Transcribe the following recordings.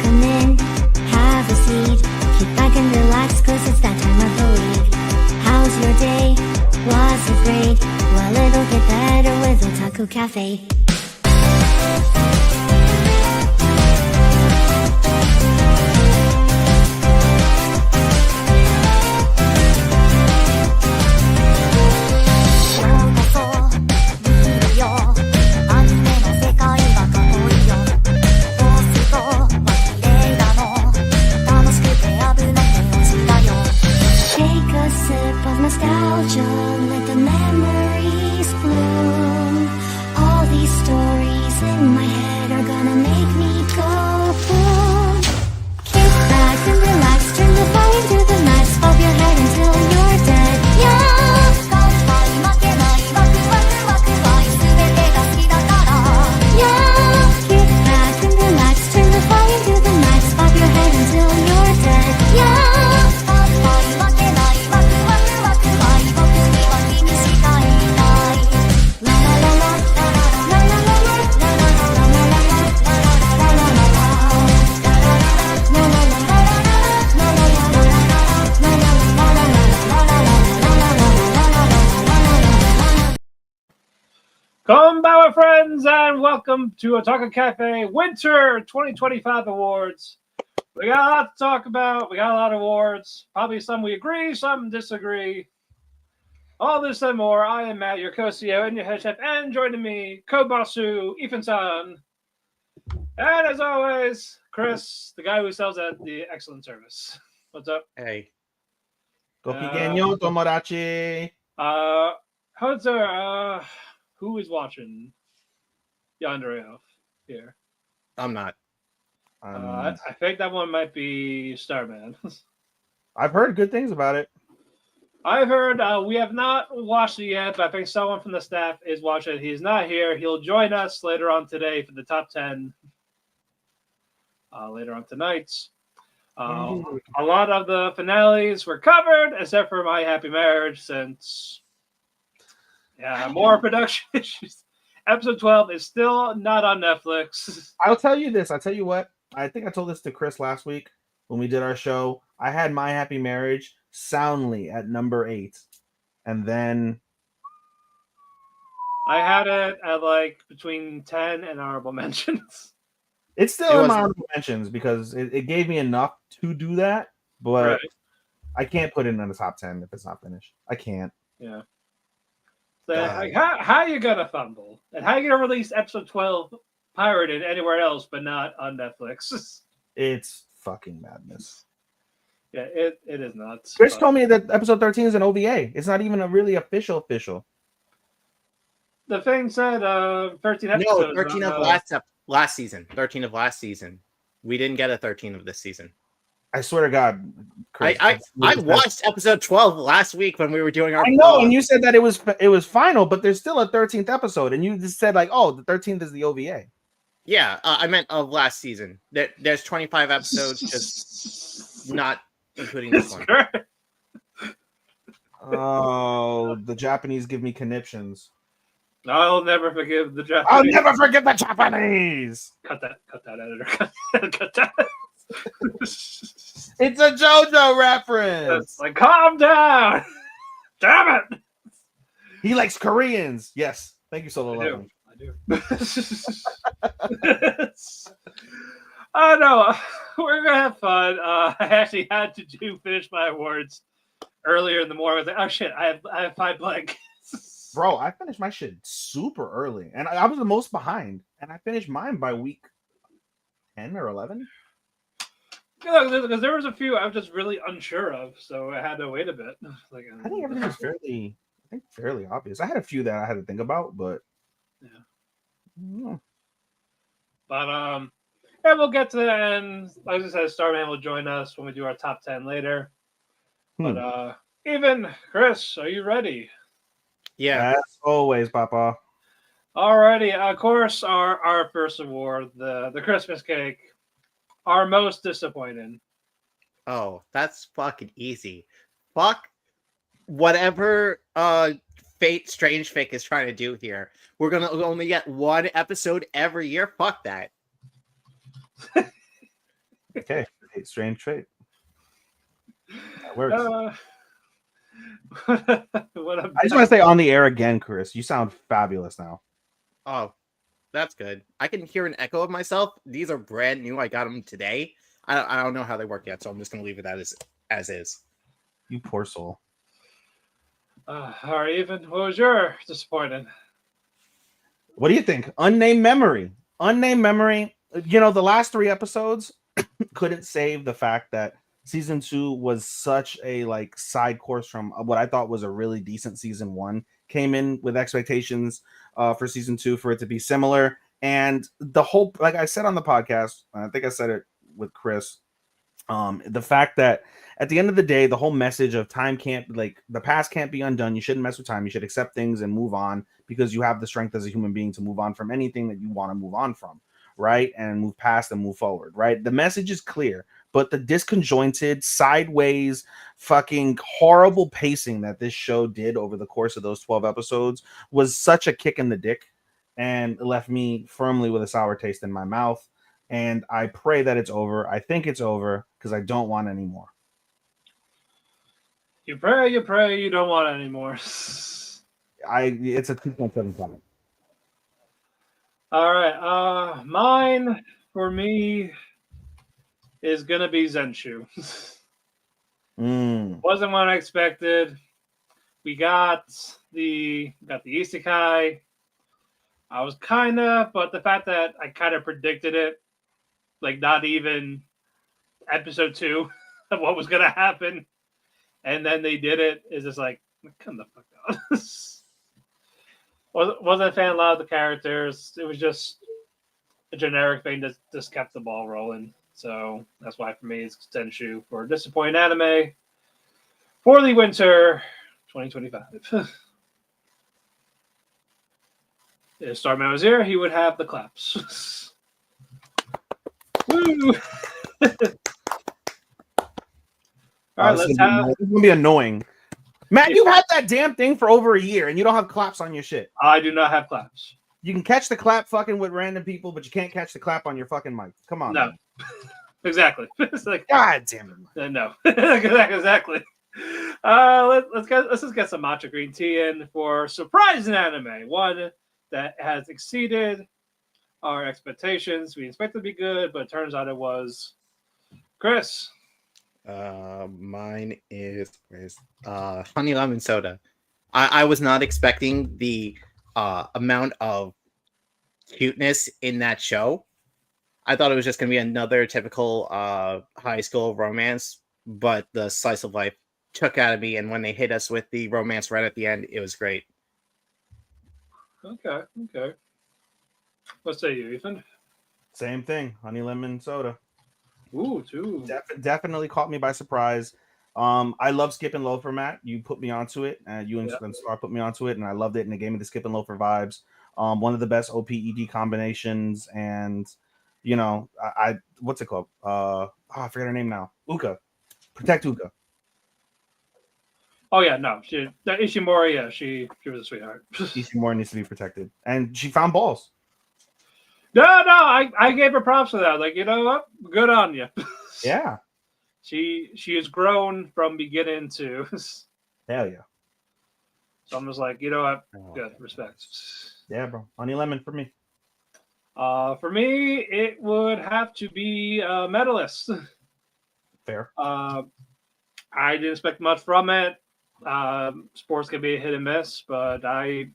come in, have a seat. Kick back and relax, cause it's that time of the week. How's your day? Was it great? Well, it'll get better with Otalku Cafe. Nostalgia, let the memories bloom. All these stories in my head are gonna make me go boom. Kick back and relax, turn the volume to the max, bob your head until you're dead. Yeah. Yeah. Kick back and relax, turn the volume to the max, bob your head until you're dead. Yeah. Konbanwa, friends, and welcome to Otalku Cafe Winter 2025 Awards. We got a lot to talk about. We got a lot of awards. Probably some we agree, some disagree. All this and more. I am Matt, your co-CEO and your head chef, and joining me, Kobasu, Ifan-san. And as always, Chris, the guy who sells at the excellent service. What's up? Hey. Gokigenyo tomodachi. Who is watching Yandere here? I'm not. I think that one might be Starman. I've heard good things about it. I've heard we have not watched it yet, but I think someone from the staff is watching it. He's not here. He'll join us later on today for the top 10. Later on tonight. A lot of the finales were covered, except for My Happy Marriage, since more production issues. Episode 12 is still not on Netflix. I'll tell you this. I'll tell you what. I think I told this to Chris last week when we did our show. I had My Happy Marriage soundly at number 8. And then I had it at like between 10 and honorable mentions. It's still in my honorable mentions because it gave me enough to do that, but Right. I can't put it in the top 10 if it's not finished. I can't. Yeah. So, like, how you gonna fumble? And how you gonna release episode 12 pirated anywhere else but not on Netflix? It's fucking madness. Yeah, it is nuts. Chris told me that episode 13 is an OVA. It's not even a really official. The thing said 13 episodes. No, 13 of last season. 13 of last season. We didn't get a 13 of this season. I swear to God, Chris, I watched episode 12 last week when we were doing our. I know, and you said that it was final, but there's still a 13th episode, and you just said like, oh, the 13th is the OVA. Yeah, I meant of last season. There's 25 episodes, just not including this one. Oh, the Japanese give me conniptions. I'll never forgive the Japanese. I'll never forget the Japanese. Cut that, editor. Cut that. It's a JoJo reference. It's like, calm down. Damn it. He likes Koreans. Yes. Thank you, Solo Leveling. I do. Oh no, we're gonna have fun. I actually had to finish my awards earlier in the morning. I was like, oh shit, I have 5 blank. Bro, I finished my shit super early, and I was the most behind, and I finished mine by week 10 or 11. Yeah, because there was a few I was just really unsure of, so I had to wait a bit. Like, I think everything was fairly obvious. I had a few that I had to think about, but yeah. But yeah, we'll get to the end. Like I said, Starman will join us when we do our top 10 later. But even Chris, are you ready? Yeah, as always, Papa. Alrighty, of course, our first award, the Christmas cake, our most disappointing. Oh, that's fucking easy. Fuck whatever Strange Fake is trying to do here. We're gonna only get one episode every year. Fuck that. Okay, strange trait. That works. What a I just want to say on the air again, Chris. You sound fabulous now. Oh, that's good. I can hear an echo of myself. These are brand new. I got them today. I don't know how they work yet, so I'm just gonna leave it as is. You poor soul. all right, Ethan. What was your disappointing? What do you think? Unnamed Memory. Unnamed Memory. You know, the last 3 episodes couldn't save the fact that season 2 was such a like side course from what I thought was a really decent season 1. Came in with expectations for season 2 for it to be similar, and the whole, like I said on the podcast, I think I said it with Chris, the fact that at the end of the day, the whole message of time can't, like, the past can't be undone. You shouldn't mess with time. You should accept things and move on, because you have the strength as a human being to move on from anything that you want to move on from, right? And move past and move forward, right? The message is clear, but the disconjointed, sideways, fucking horrible pacing that this show did over the course of those 12 episodes was such a kick in the dick, and left me firmly with a sour taste in my mouth. And I pray that it's over. I think it's over because I don't want any more. You pray, you don't want it anymore. It's a 2.75. All right. Mine for me is gonna be Zenshu. Wasn't what I expected. We got the isekai. I was but the fact that I kind of predicted it, like not even episode 2 of what was gonna happen, and then they did it, is just like, come the fuck out. Wasn't a fan of a lot of the characters. It was just a generic thing that just kept the ball rolling. So that's why for me it's Zenshu for disappointing anime for the winter 2025. If Starman was here, he would have the claps. Woo! All right, let's have. This is gonna be annoying. Matt, you've had that damn thing for over a year and you don't have claps on your shit. I do not have claps. You can catch the clap fucking with random people, but you can't catch the clap on your fucking mic. Come on. No. Exactly. It's like, God damn it. No. Exactly. Let's just get some matcha green tea in for surprising anime. One that has exceeded our expectations. We expected to be good, but it turns out it was. Chris. Mine is honey lemon soda. I was not expecting the amount of cuteness in that show. I thought it was just going to be another typical high school romance, but the slice of life took out of me, and when they hit us with the romance right at the end, it was great. Okay. What say you, Ethan? Same thing. Honey lemon soda. Ooh, too. Definitely caught me by surprise. I love Skip and Loafer, Matt. You put me onto it, and you and Star put me onto it, and I loved it, and it gave me the Skip and Loafer vibes. One of the best OPED combinations, and you know, I what's it called? I forget her name now. Uka. Protect Uka. Oh yeah, no. Ishimori, yeah, she was a sweetheart. Ishimori needs to be protected. And she found balls. No, I gave her props for that. Like, you know what? Good on you. Yeah. She has grown from beginning to. Hell yeah. So I'm just like, you know what? Good, respect. Yeah, bro. Honey lemon for me. For me, it would have to be Medalist. Fair. I didn't expect much from it. Sports can be a hit and miss, but I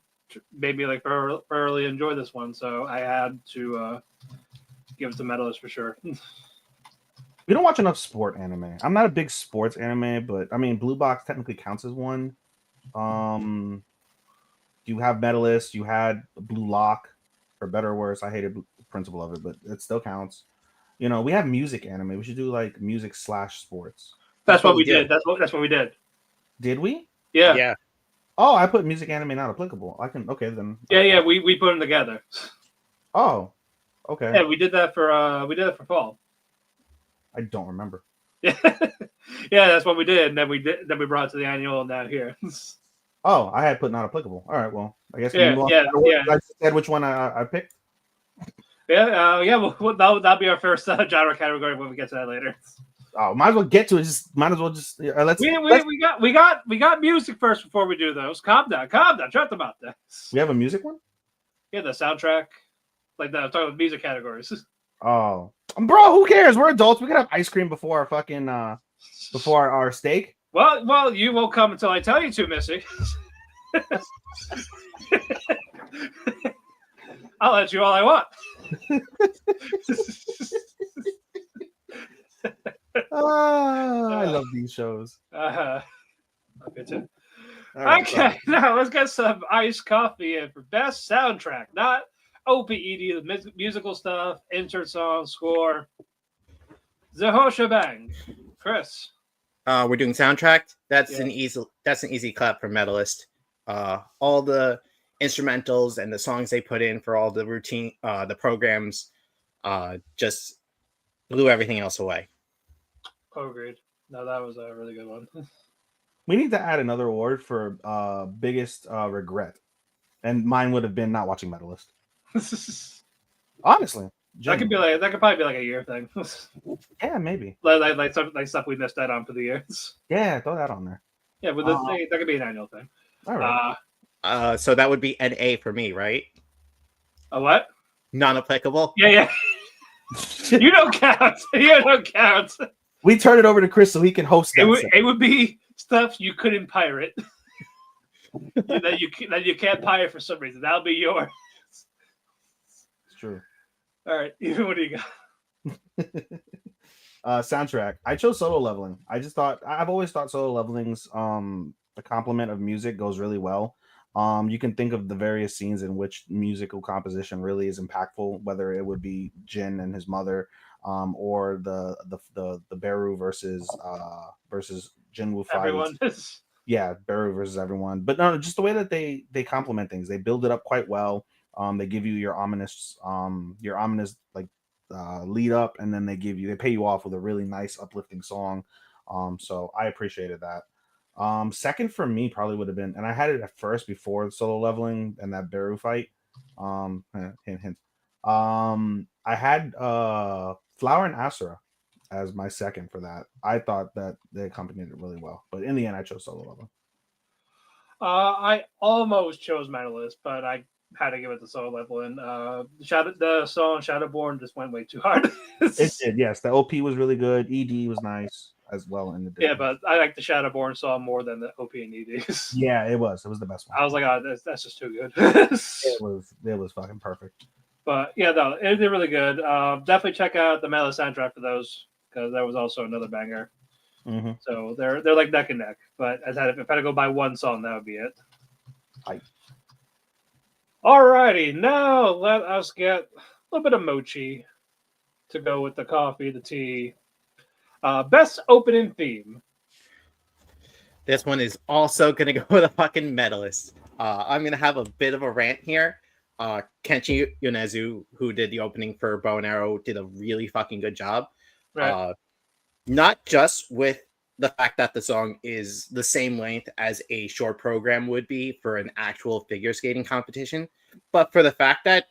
made me like thoroughly enjoy this one, so I had to give it to Medalist for sure. We don't watch enough sport anime. I'm not a big sports anime, but I mean, Blue Box technically counts as one. You have Medalist. You had Blue Lock, for better or worse. I hated the principle of it, but it still counts. You know, we have music anime. We should do like music / sports. That's what we did. That's what we did. Did we? Yeah. Oh, I put music anime not applicable. I can then. Yeah. We put them together. Oh, okay. Yeah, we did that for fall. I don't remember. Yeah, that's what we did. And then we brought it to the annual and now here. Oh, I had put not applicable. All right, well, I guess yeah. I said which one I picked. Yeah. That'll be our first genre category when we get to that later. Oh, might as well get to it. Might as well just let's. We got music first before we do those. Calm down. Shut about this. We have a music one. Yeah, the soundtrack. Like that. I'm talking about music categories. Oh, bro, who cares? We're adults. We can have ice cream before our fucking before our steak. Well, you won't come until I tell you to, Missy. I'll let you all I want. I love these shows. Okay, too. Right, Okay, now let's get some iced coffee in for best soundtrack, not OPED, the musical stuff, insert song, score. The whole shebang. Chris. We're doing soundtrack. That's an easy clap for Medalist. All the instrumentals and the songs they put in for all the routine, the programs, just blew everything else away. Oh, agreed. No, that was a really good one. We need to add another award for biggest regret, and mine would have been not watching Medalist. Honestly, that could probably be like a year thing. Yeah, maybe. like stuff we missed out on for the years. Yeah, throw that on there. Yeah, but that could be an annual thing. All right. So that would be an A for me, right? A what? Non-applicable. Yeah. You don't count. You don't count. We turn it over to Chris so he can host that. It would be stuff you couldn't pirate. that you can't pirate for some reason. That'll be yours. It's true. All right, even what do you got? Soundtrack. I chose Solo Leveling. I've always thought Solo Leveling's the complement of music goes really well. You can think of the various scenes in which musical composition really is impactful, whether it would be Jin and his mother, or the Beru versus Jinwoo fight. Everyone is. Yeah, Beru versus everyone. But no, just the way that they complement things. They build it up quite well. They give you your ominous like lead up, and then they pay you off with a really nice uplifting song. So I appreciated that. Second for me probably would have been, and I had it at first before Solo Leveling and that Beru fight. Hint. I had Flower and Asura as my second for that. I thought that they accompanied it really well, but in the end, I chose Solo Leveling. I almost chose Medalist, but I had to give it the Solo Leveling. The song Shadowborn just went way too hard. It did, yes. The OP was really good. ED was nice as well in the day. Yeah, but I like the Shadowborn song more than the OP and EDs. Yeah, it was. It was the best one. I was like, oh, that's just too good. It was fucking perfect. But yeah, no, they're really good. Definitely check out the Medalist soundtrack for those, because that was also another banger. Mm-hmm. So they're like neck and neck. But if I had to go by one song, that would be it. Alrighty, now let us get a little bit of mochi to go with the coffee, the tea. Best opening theme. This one is also going to go with a fucking Medalist. I'm going to have a bit of a rant here. Kenshi Yonezu, who did the opening for Bow and Arrow, did a really fucking good job. Right. Not just with the fact that the song is the same length as a short program would be for an actual figure skating competition, but for the fact that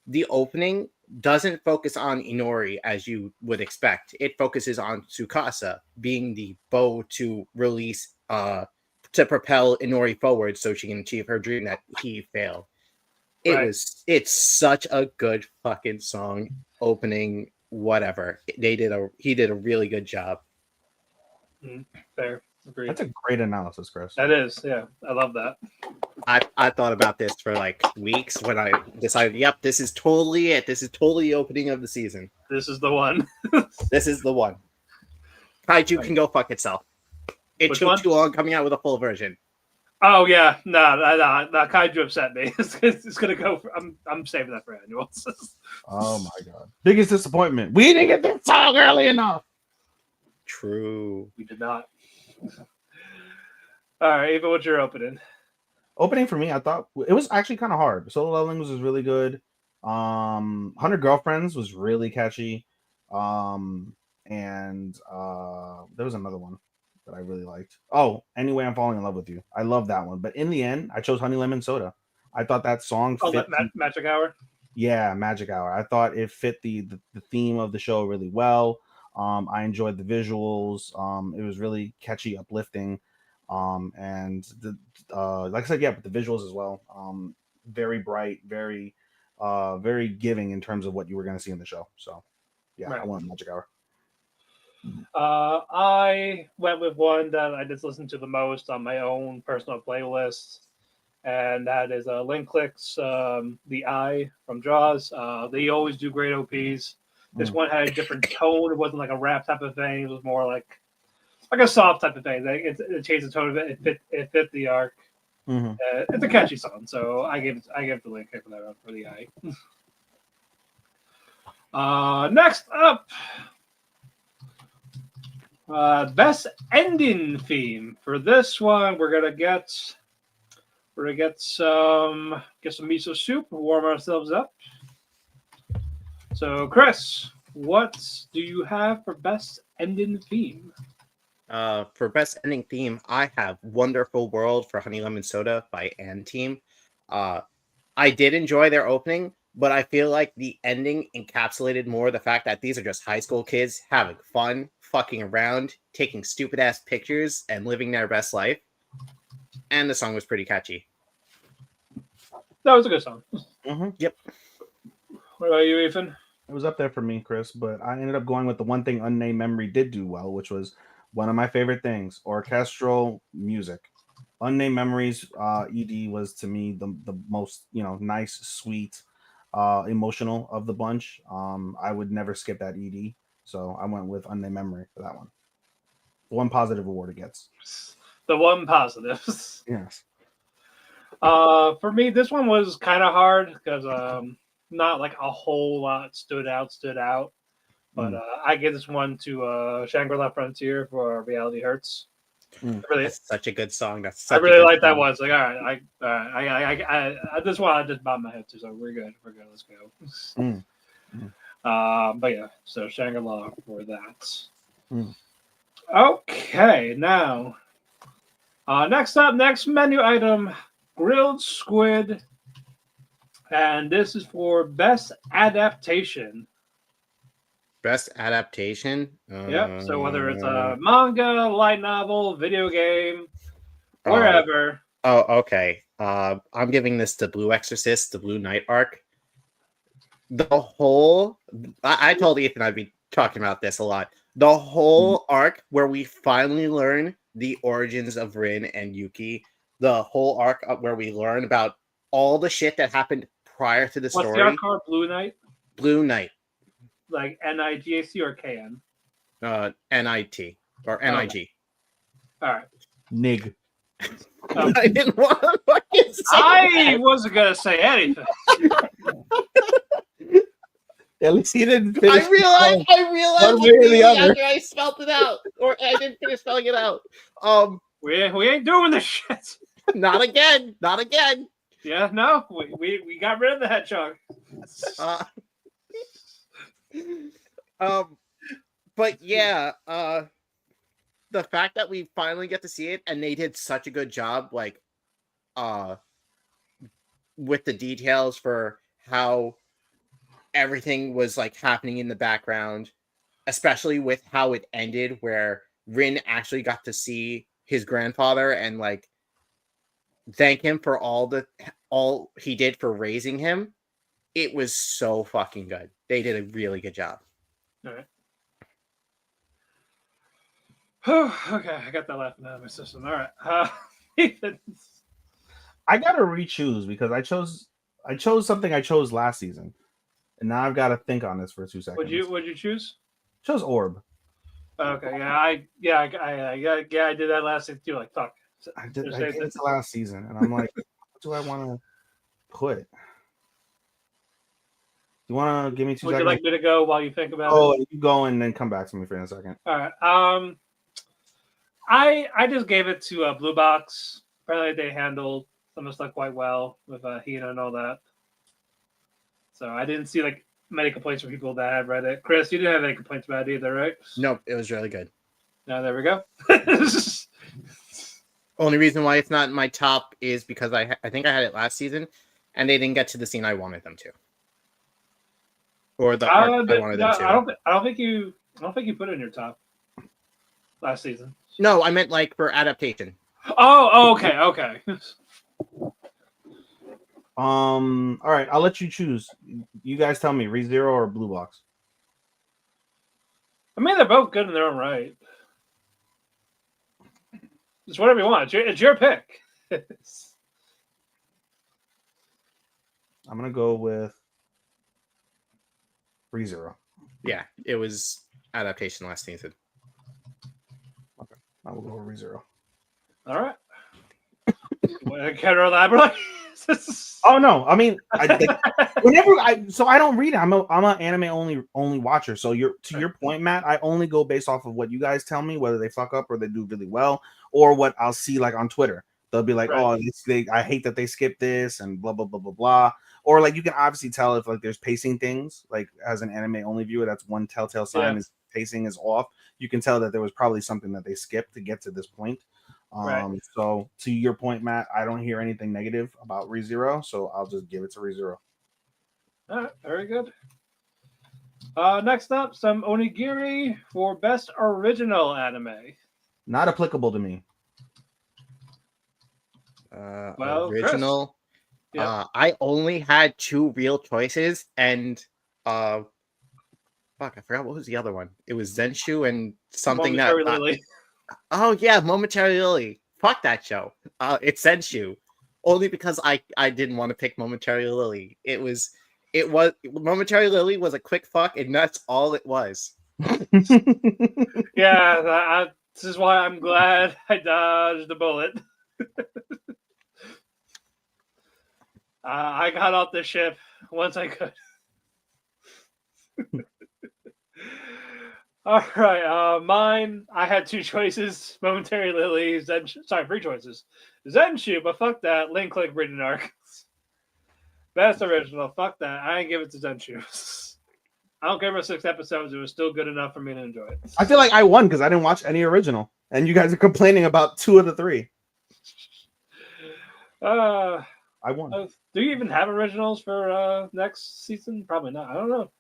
the opening doesn't focus on Inori as you would expect. It focuses on Tsukasa being the bow to release, to propel Inori forward so she can achieve her dream that he failed. It's such a good fucking song, opening, whatever. He did a really good job. Fair. Agreed. That's a great analysis, Chris. That is, yeah. I love that. I thought about this for like weeks when I decided, yep, this is totally it. This is totally the opening of the season. This is the one. This is the one. Kaiju can go fuck itself. It took too long coming out with a full version. Oh yeah, no, Kaiju upset me. It's gonna go. I'm saving that for annuals. Oh my god, biggest disappointment. We didn't get this song early enough. True. We did not. All right, Eva, what's your opening? Opening for me, I thought it was actually kind of hard. Solo Leveling was really good. 100 Girlfriends was really catchy. And there was another one that I really liked. Oh, Anyway, I'm Falling in Love with You. I love that one. But in the end, I chose Honey Lemon Soda. I thought that song fit. Magic Hour? Yeah, Magic Hour. I thought it fit the theme of the show really well. I enjoyed the visuals. It was really catchy, uplifting, and like I said, yeah, but the visuals as well. Very bright, very giving in terms of what you were going to see in the show. So, yeah, Right. I want Magic Hour. I went with one that I just listened to the most on my own personal playlist, and that is Link Clicks, The Eye from Jaws. They always do great OPs. This Mm. one had a different tone. It wasn't like a rap type of thing. It was more like a soft type of thing. It changed the tone of it. It fit the arc. Mm-hmm. It's a catchy song, so I gave it the Link Click for that one for The Eye. Next up. Best ending theme for this one. We're gonna get some miso soup. Warm ourselves up. So, Chris, what do you have for best ending theme? For best ending theme, I have "Wonderful World" for Honey Lemon Soda by Ann Team. I did enjoy their opening, but I feel like the ending encapsulated more the fact that these are just high school kids having fun, fucking around, taking stupid ass pictures, and living their best life. And the song was pretty catchy. That was a good song. Mm-hmm. Yep. What about you, Ethan? It was up there for me, Chris, but I ended up going with the one thing Unnamed Memory did do well, which was one of my favorite things: orchestral music. Unnamed Memories ED was to me the most nice, sweet, emotional of the bunch. I would never skip that ED, so I went with Unnamed Memory for that one. The one positive award it gets. The one positive. Yes. For me, this one was kind of hard because not like a whole lot stood out. But I give this one to Shangri-La Frontier for Reality Hurts. That's such a good song. I really like that one. It's like, all right, I this one I just bobbed my head to, so we're good. Let's go. But yeah, so Shangri-La for that. Okay, now, next menu item, grilled squid, and this is for best adaptation. Best adaptation. Yep. So whether it's a manga, light novel, video game, wherever. Oh, okay. I'm giving this to Blue Exorcist, the Blue Knight arc. I told Ethan I'd be talking about this a lot. The whole arc where we finally learn the origins of Rin and Yuki. The whole arc where we learn about all the shit that happened prior to the story. What's the arc called? Blue Knight? Blue Knight. Like NIGAC or KN? NIT or NIG. All right. Nig. I didn't want to fucking say I wasn't gonna say anything. At least he didn't finish. I realized one way or the other. after I spelled it out, or I didn't finish spelling it out. We ain't doing this shit. Not again. Yeah, no, we got rid of the hedgehog. But yeah, the fact that we finally get to see it, and they did such a good job, like, with the details for how everything was like happening in the background, especially with how it ended, where Rin actually got to see his grandfather and like thank him for all he did for raising him. It was so fucking good. They did a really good job. All right. Okay, I got that laughing out of my system. All right. I gotta re-choose because I chose something I chose last season, and now I've got to think on this for 2 seconds. What'd you choose? Chose Orb. Okay, I did that last season too. Like, fuck. I gave it to last season, and I'm like, what do I want to put? You want to give me 2 seconds? Would you like me to go while you think about it? Oh, you go and then come back to me for a second. All right. I just gave it to Blue Box. Apparently, they handled some of the stuff quite well with Hina and all that. So I didn't see like many complaints from people that have read it. Chris, you didn't have any complaints about it either, right? Nope, it was really good. No, there we go. Only reason why it's not in my top is because I think I had it last season, and they didn't get to the scene I wanted them to. or the arc I wanted no, them to. I don't think you put it in your top last season. No, I meant like for adaptation. Oh, okay. All right, I'll let you choose. You guys tell me, ReZero or Blue Box. I mean, they're both good in their own right. It's whatever you want. It's your pick. I'm gonna go with ReZero. Yeah, it was adaptation last season. Okay, I will go with ReZero. All right. Can I elaborate? Oh no, I mean, whenever I don't read it. I'm an anime only watcher. So to your point, Matt, I only go based off of what you guys tell me, whether they fuck up or they do really well, or what I'll see like on Twitter. They'll be like, Right. "Oh, I hate that they skipped this," and blah blah blah blah blah. Or like you can obviously tell if like there's pacing things. Like as an anime only viewer, that's one telltale sign is pacing is off. You can tell that there was probably something that they skipped to get to this point. Right. So to your point, Matt, I don't hear anything negative about ReZero, so I'll just give it to ReZero. All right, very good. Next up, some onigiri for best original anime. Not applicable to me. Well, Original. Yep. I only had two real choices, and fuck, I forgot what was the other one. It was Zenshu and something Momentary Lily. Oh yeah, Momentary Lily. Fuck that show. It's Zenshu. Only because I didn't want to pick Momentary Lily. It was Momentary Lily was a quick fuck, and that's all it was. Yeah, this is why I'm glad I dodged the bullet. I got off the ship once I could. All right, mine. I had two choices: Momentary Lily, three choices: Zenshu, but fuck that. Link Click Reading Arc. Best original. Fuck that. I ain't give it to Zenshu. I don't care about 6 episodes. It was still good enough for me to enjoy it. I feel like I won because I didn't watch any original, and you guys are complaining about 2 of the 3. I won. Do you even have originals for next season? Probably not. I don't know.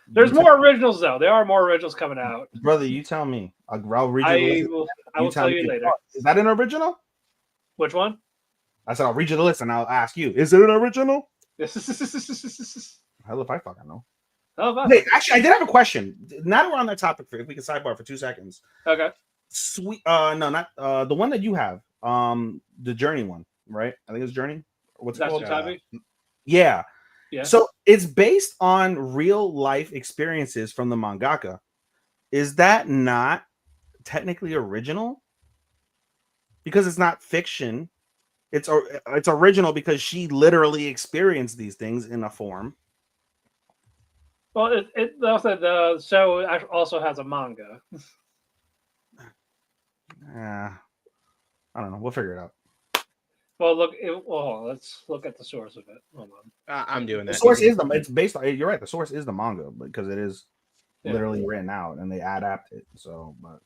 There's more originals though. There are more originals coming out. Brother, you tell me. I'll read you the list. I will tell you later. Is that an original? Which one? I said I'll read you the list and I'll ask you. Is it an original? Yes. Hell if I fucking know. Hey, actually, I did have a question. Now that we're on that topic, if we can sidebar for 2 seconds. Okay. Sweet. No, not the one that you have. The Journey one, right? I think it's Journey. What's it called? Yeah. Yeah. So it's based on real life experiences from the mangaka. Is that not technically original? Because it's not fiction. It's original because she literally experienced these things in a form. Well, it also the show also has a manga. I don't know. We'll figure it out. Well, let's look at the source of it. Hold on. I'm doing that. The source is it's based on. You're right. The source is the manga because it is literally written out and they adapt it. So, but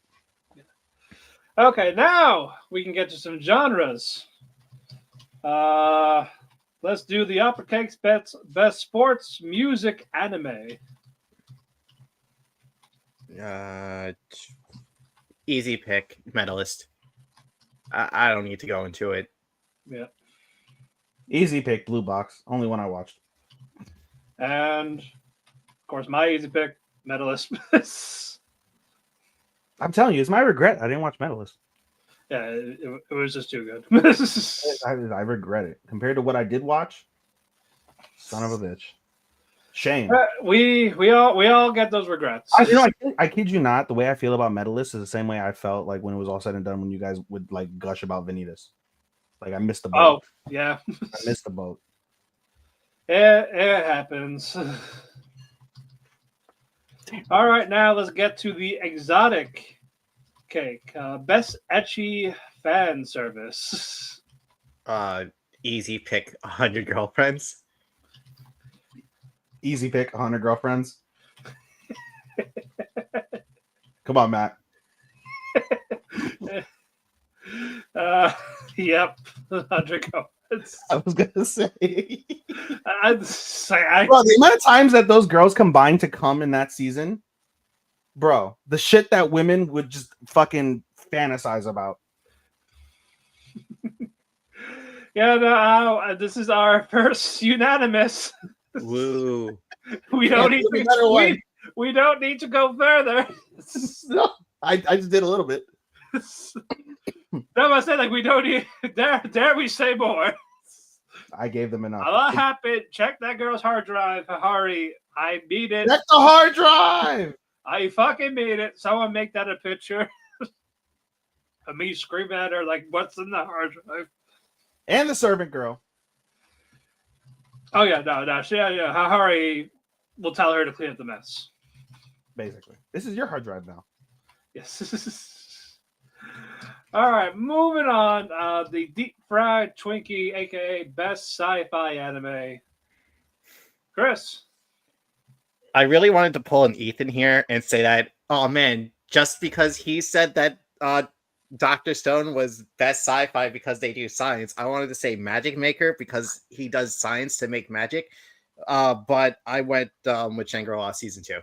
okay, now we can get to some genres. Let's do the Uppercakes best sports music anime. Easy pick, Medalist. I don't need to go into it. Yeah. Easy pick, Blue Box. Only one I watched. And of course, my easy pick, Medalist. I'm telling you, it's my regret. I didn't watch Medalist. Yeah, it was just too good. I regret it. Compared to what I did watch, son of a bitch. Shame. We all get those regrets. I kid you not. The way I feel about Medalist is the same way I felt like when it was all said and done when you guys would like gush about Vanitas. Like I missed the boat. Oh yeah, I missed the boat. It happens. All right, now let's get to the exotic cake. Best ecchi fan service. Easy pick, 100 Girlfriends. Easy pick, 100 Girlfriends. Come on, Matt. Yep, 100 Girlfriends. I was gonna say. Bro, the amount of times that those girls combined to come in that season, bro, the shit that women would just fucking fantasize about. Yeah, no, this is our first unanimous. Woo. We don't need Can't be a to. better one. We don't need to go further. No, I just did a little bit. No, I said like we don't need. Dare we say more? I gave them enough. A lot happened. Check that girl's hard drive. Hurry. I beat it. That's the hard drive. I fucking made it. Someone make that a picture of me screaming at her like, "What's in the hard drive?" And the servant girl. Oh yeah, no. Yeah. Hurry. We'll tell her to clean up the mess. Basically, this is your hard drive now. Yes. All right, moving on. The Deep Fried Twinkie, aka Best Sci-Fi Anime. Chris. I really wanted to pull an Ethan here and say that, oh man, just because he said that Dr. Stone was best sci-fi because they do science, I wanted to say Magic Maker because he does science to make magic. But I went with Shangri-La season 2.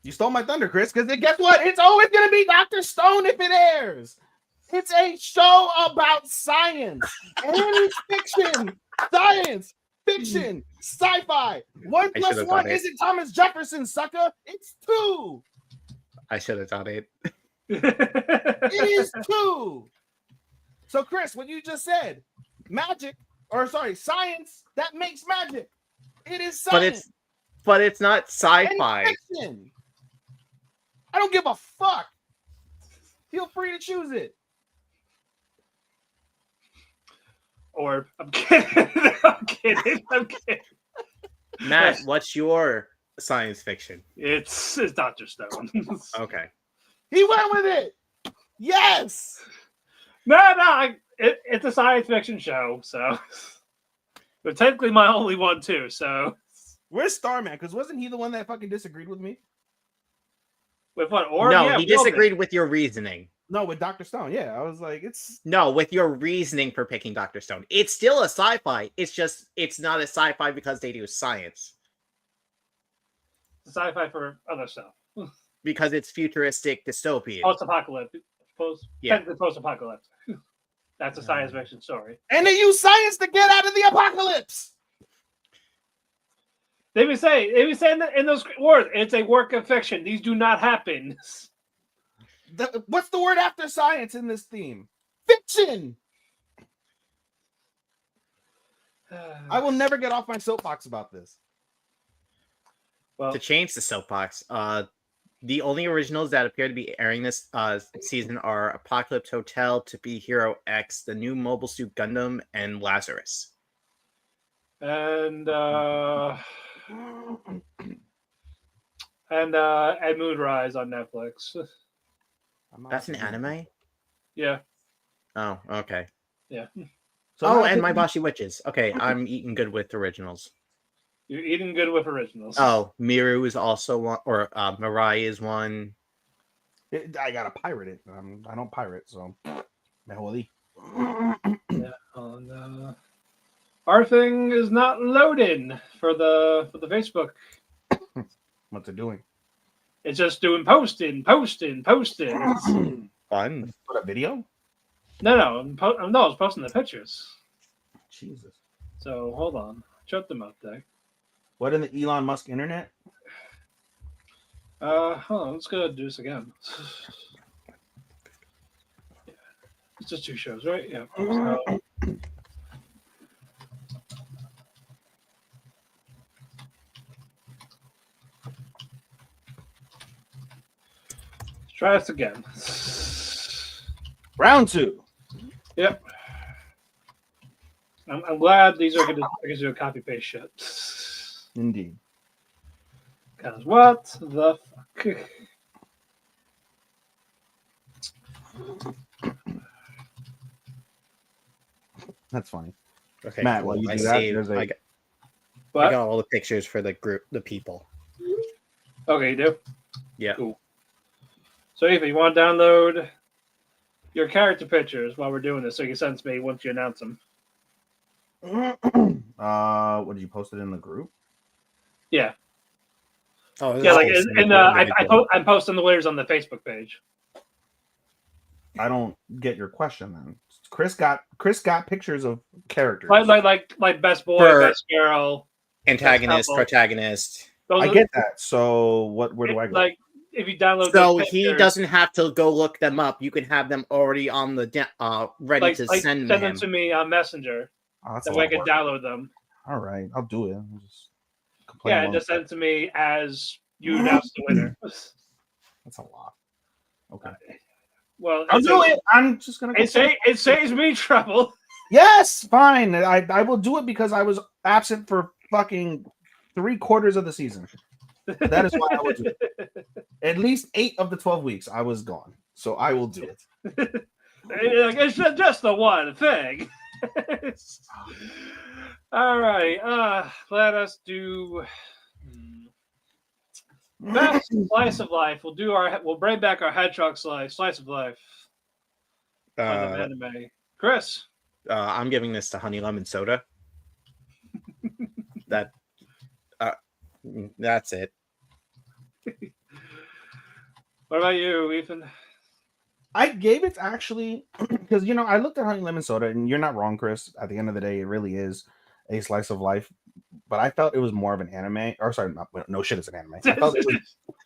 You stole my thunder, Chris, because guess what? It's always going to be Dr. Stone if it airs. It's a show about science. And it's fiction. Science. Fiction. Sci-fi. 1 I plus should've 1 done it. isn't Thomas Jefferson, sucker. It's 2. I should have done it. It is 2. So, Chris, what you just said, science that makes magic. It is science. But it's not And sci-fi. fiction. I don't give a fuck. Feel free to choose it. Or I'm kidding. I'm kidding. Matt, what's your science fiction? It's Dr. Stone. Okay. He went with it. Yes. No. It's a science fiction show, so. But technically, my only one too. So. Where's Starman? Because wasn't he the one that fucking disagreed with me? With what? Or No, yeah, he we all did. disagreed with your reasoning. No, with Dr. Stone. Yeah, I was like, it's No, with your reasoning for picking Dr. Stone. It's still a sci-fi. It's not a sci-fi because they do science. Sci-fi for other stuff. Because it's futuristic dystopian. Post-apocalyptic. Yeah. Technically post-apocalyptic. That's a science fiction story. and they use science to get out of the apocalypse. They would say in those words, it's a work of fiction. These do not happen. What's the word after science in this theme? Fiction. I will never get off my soapbox about this. Well, To change the soapbox, the only originals that appear to be airing this season are Apocalypse Hotel, To Be Hero X, The New Mobile Suit Gundam, and Lazarus. and Moonrise on Netflix. That's an anime? Yeah. Oh, okay. Yeah. So And My Bashi Witches. Okay, I'm eating good with originals. You're eating good with originals. Oh, Miru is also one, or Mirai is one. I gotta pirate it. I don't pirate, so. Yeah. Our thing is not loading for the Facebook. What's it doing? It's just doing posting. Fun. Put a video? No, it's posting the pictures. Jesus. So hold on, shut them up there. What in the Elon Musk internet? Hold on, let's go do this again. Yeah. It's just 2 shows, right? Yeah. So, let's try this again. Round 2. Yep. I'm glad these are going to do a copy paste shit. Indeed. Because what the fuck? That's funny. Okay, Matt, cool. while you I do that, saved- there's a- I got What? all the pictures for the group, the people. Okay, you do? Yeah. Cool. So, Eva, you want to download your character pictures while we're doing this so you can send to me once you announce them? What did you post it in the group? Yeah, Oh, yeah. Like, this is and I'm posting the winners on the Facebook page. I don't get your question then. Chris got pictures of characters. Like best boy, For best girl, antagonist, best couple. protagonist. Those I are- get that. So where do I go? Like if you download So those he pictures, doesn't have to go look them up. You can have them already on the ready to send them him. to me on Messenger. Oh, that's a That lot way I of can work. download them. All right, I'll do it. I'll just complain Yeah, and about just send it to me as you announce the winner. That's a lot. Okay, Well, I'll do it. I'm just gonna. It saves me trouble. Yes, fine. I will do it because I was absent for fucking 3/4 of the season. That is why I will do it. At least 8 of the 12 weeks I was gone, so I will do it. It's just the one thing. All right. Let us do best slice of life. We'll bring back our hedgehog slice of life on the anime. Chris. I'm giving this to Honey Lemon Soda. That's it. What about you, Ethan? I gave it actually because I looked at Honey Lemon Soda, and you're not wrong, Chris. At the end of the day, it really is a slice of life. But I felt it was more of an anime, or sorry, no shit, it's an anime. I felt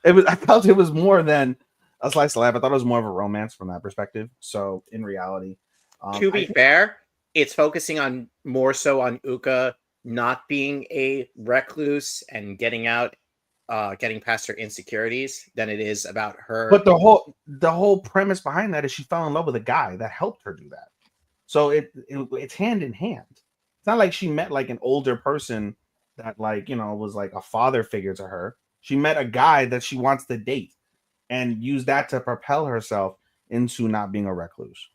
I felt it was more than a slice of life. I thought it was more of a romance from that perspective. So in reality, To be fair, it's focusing more so on Uka not being a recluse and getting out, getting past her insecurities than it is about her. But the whole premise behind that is she fell in love with a guy that helped her do that. So it's hand in hand. It's not like she met like an older person that was like a father figure to her. She met a guy that she wants to date and use that to propel herself into not being a recluse.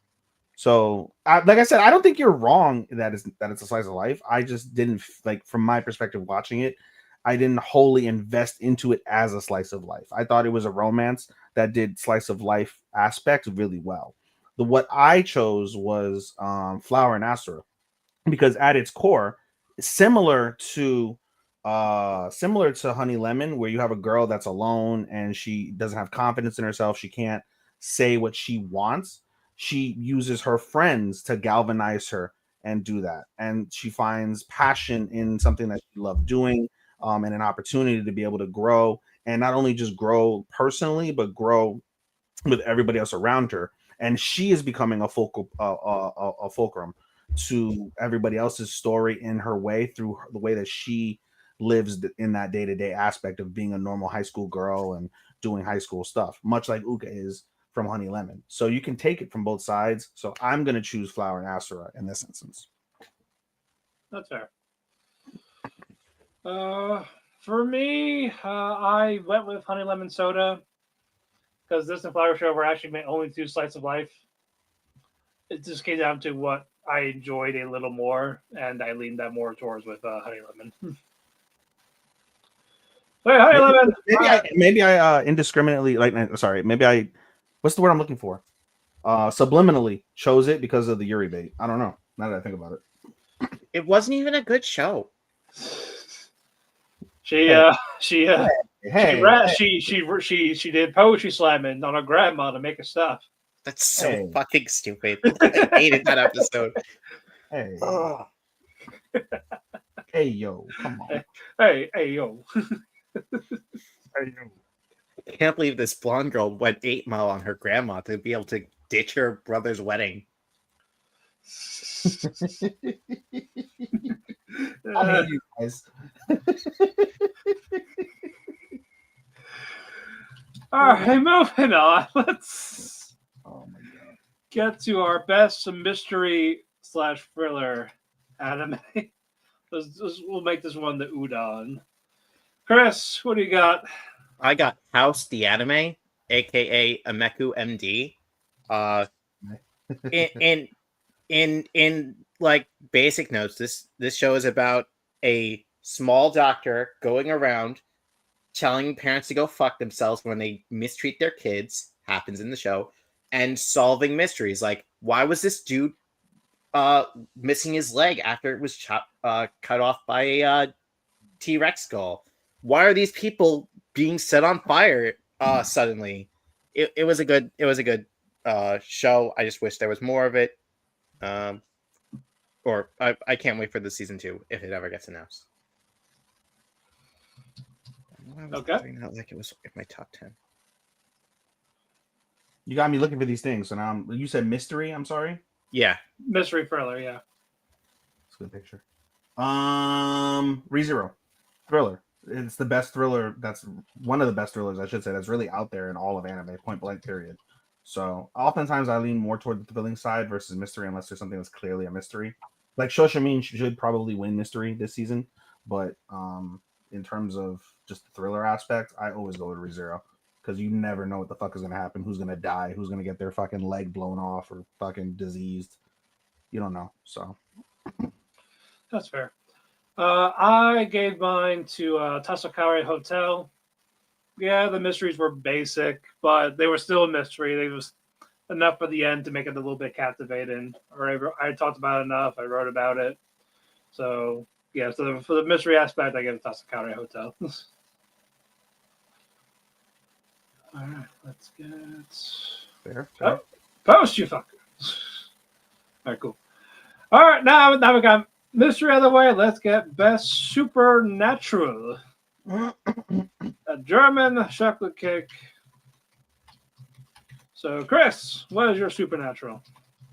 So, like I said, I don't think you're wrong that it's a slice of life. I just didn't from my perspective watching it, I didn't wholly invest into it as a slice of life. I thought it was a romance that did slice of life aspects really well. What I chose was Flower and Asura, because at its core, similar to Honey Lemon, where you have a girl that's alone and she doesn't have confidence in herself, she can't say what she wants. She uses her friends to galvanize her and do that, and she finds passion in something that she loved doing, and an opportunity to be able to grow, and not only just grow personally but grow with everybody else around her. And she is becoming a fulcrum to everybody else's story in her way, through the way that she lives in that day-to-day aspect of being a normal high school girl and doing high school stuff, much like Uka is from Honey Lemon. So you can take it from both sides. So I'm going to choose Flower and Asura in this instance. That's fair. For me, I went with Honey Lemon Soda because this and Flower Show were actually my only two slices of life. It just came down to what I enjoyed a little more, and I leaned that more towards with Honey Lemon. Hey, Honey Lemon. Maybe I indiscriminately, what's the word I'm looking for? Subliminally chose it because of the Yuri bait. I don't know. Now that I think about it, it wasn't even a good show. She did poetry slamming on her grandma to make her stuff. That's so fucking stupid. I hated that episode. Hey. Hey yo, come on. Hey yo. Hey yo. I can't believe this blonde girl went 8 Mile on her grandma to be able to ditch her brother's wedding. I hate you guys. All right, moving on. Let's Oh my god. get to our best mystery / thriller anime. We'll make this one the udon. Chris, what do you got? I got House the Anime, aka Ameku MD. In like basic notes, this show is about a small doctor going around telling parents to go fuck themselves when they mistreat their kids, happens in the show, and solving mysteries like, why was this dude missing his leg after it was cut off by a T-Rex skull. Why are these people being set on fire suddenly? It was a good show. I just wish there was more of it. Or I can't wait for the season 2 if it ever gets announced. I was Okay. out like it was in my top 10. You got me looking for these things. So now you said mystery. I'm sorry. Yeah. Mystery thriller, yeah. It's a good picture. ReZero thriller. It's the best thriller. That's one of the best thrillers, I should say. That's really out there in all of anime. Point blank. Period. So oftentimes I lean more toward the thrilling side versus mystery, unless there's something that's clearly a mystery. Like Shoshamin should probably win mystery this season, but in terms of just the thriller aspect, I always go with ReZero because you never know what the fuck is gonna happen, who's gonna die, who's gonna get their fucking leg blown off or fucking diseased. You don't know. So That's fair. I gave mine to Tasakari Hotel. Yeah, the mysteries were basic, but they were still a mystery. They was enough for the end to make it a little bit captivating. I talked about it enough. I wrote about it. So yeah, so for the mystery aspect, I give it Tasakari Hotel. All right, let's get fair. Oh, post you fuckers. All right, cool. All right, now we got mystery out of the way. Let's get best supernatural. A German chocolate cake. So, Chris, what is your supernatural?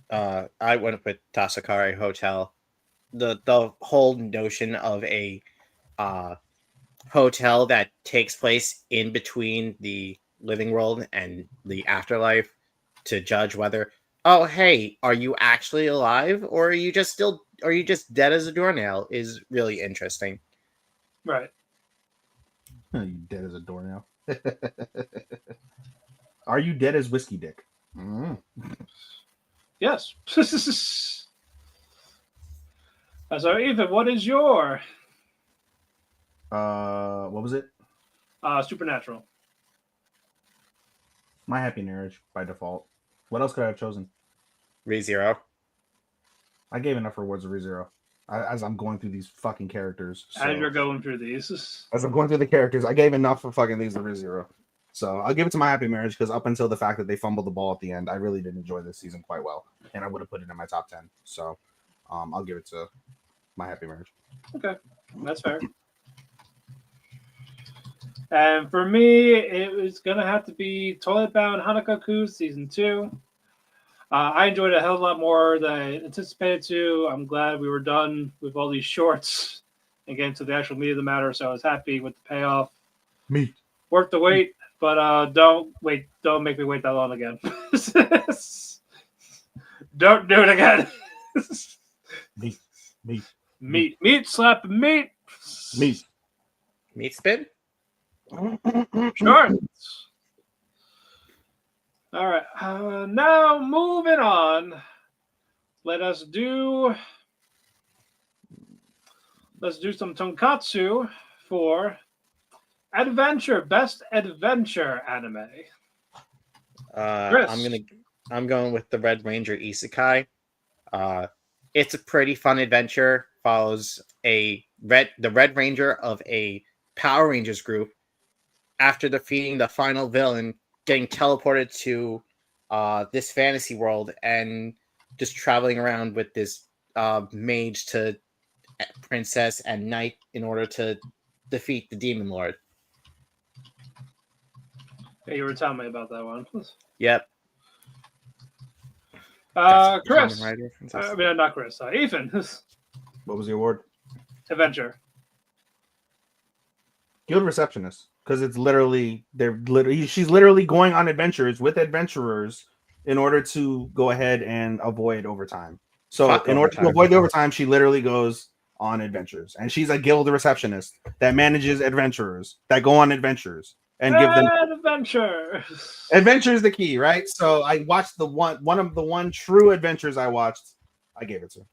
I went with Tasakari Hotel. The whole notion of a hotel that takes place in between the living world and the afterlife to judge whether, oh hey, are you actually alive or are you just dead as a doornail is really interesting. Right. You dead as a doornail. Are you dead as whiskey dick? Mm. Yes. So, Ethan, what is your What was it? supernatural? My Happy Marriage by default. What else could I have chosen? ReZero. I gave enough rewards to ReZero as I'm going through these fucking characters. So, As you're going through these. as I'm going through the characters, I gave enough for fucking these to ReZero. So I'll give it to My Happy Marriage because up until the fact that they fumbled the ball at the end, I really did enjoy this season quite well, and I would have put it in my top 10. So I'll give it to My Happy Marriage. Okay, that's fair. And for me, it was going to have to be Toilet Bound Hanakaku Season 2. I enjoyed it a hell of a lot more than I anticipated to. I'm glad we were done with all these shorts and getting to the actual meat of the matter, so I was happy with the payoff. Meat. Worth the wait, but don't make me wait that long again. Don't do it again. Meat, slap meat. Meat spin? Sure. All right. Now moving on. Let's do some tonkatsu for adventure. Best adventure anime. Chris. I'm going with the Red Ranger Isekai. It's a pretty fun adventure. Follows the Red Ranger of a Power Rangers group after defeating the final villain, getting teleported to this fantasy world and just traveling around with this mage to princess and knight in order to defeat the demon lord. Hey, you were telling me about that one. Yep. Chris. I mean, not Chris. Ethan. What was the award? Adventure. Guild Receptionist, because it's she's literally going on adventures with adventurers in order to go ahead and avoid overtime. So in order to avoid the overtime, she literally goes on adventures, and she's a guild receptionist that manages adventurers that go on adventures and give them adventure. Adventure is the key, right? So I watched one of the one true adventures I watched. I gave it to her.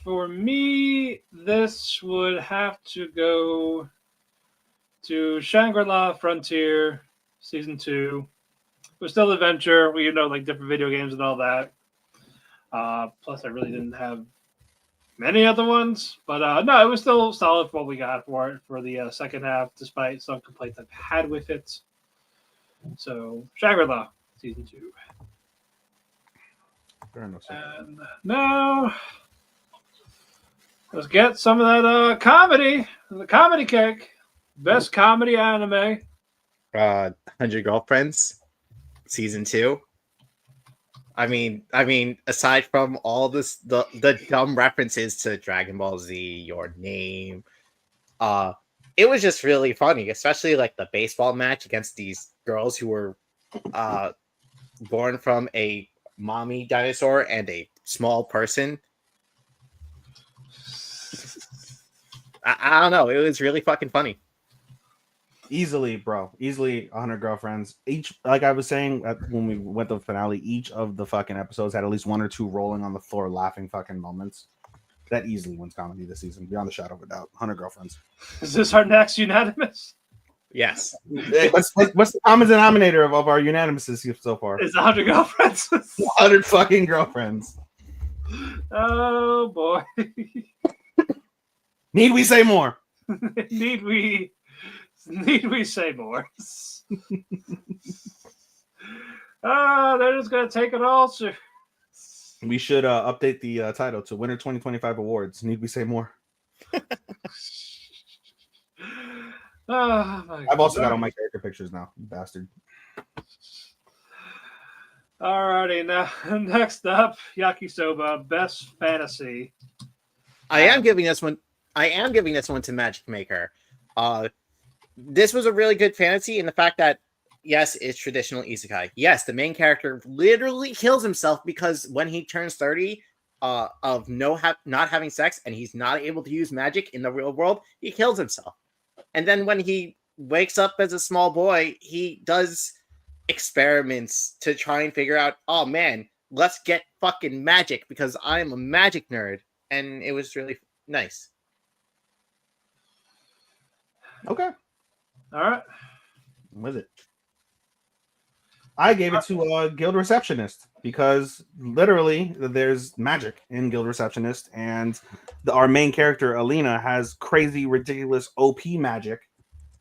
For me, this would have to go to Shangri-La Frontier Season 2. was still adventure. We like different video games and all that. Plus, I really didn't have many other ones, but no, it was still solid for what we got for it for the second half, despite some complaints I've had with it. So, Shangri-La season 2. Fair enough, sir. And now, let's get some of that comedy, the comedy cake. Best comedy anime. 100 Girlfriends, season 2. I mean, aside from all this, the dumb references to Dragon Ball Z, Your Name, it was just really funny, especially like the baseball match against these girls who were born from a mommy dinosaur and a small person. I don't know. It was really fucking funny. Easily, bro. Easily 100 Girlfriends. Each, like I was saying when we went to the finale, each of the fucking episodes had at least one or two rolling on the floor laughing fucking moments. That easily wins comedy this season, beyond a shadow of a doubt. 100 Girlfriends. Is this our next unanimous? Yes. What's the common denominator of our unanimouses so far? It's 100 Girlfriends. 100 fucking Girlfriends. Oh boy. Need we say more? Need we say more? They're just gonna take it all. We should update the title to Winter 2025 Awards. Need we say more? I've also got all my character pictures now, you bastard. Alrighty, now next up, Yakisoba, best fantasy. I am giving this one to Magic Maker. This was a really good fantasy in the fact that, yes, it's traditional isekai. Yes, the main character literally kills himself because when he turns 30 of not having sex and he's not able to use magic in the real world, he kills himself. And then when he wakes up as a small boy, he does experiments to try and figure out, oh man, let's get fucking magic because I'm a magic nerd. And it was really nice. Okay. All right. With it. I gave it to Guild Receptionist because literally there's magic in Guild Receptionist, and our main character Alina has crazy, ridiculous OP magic,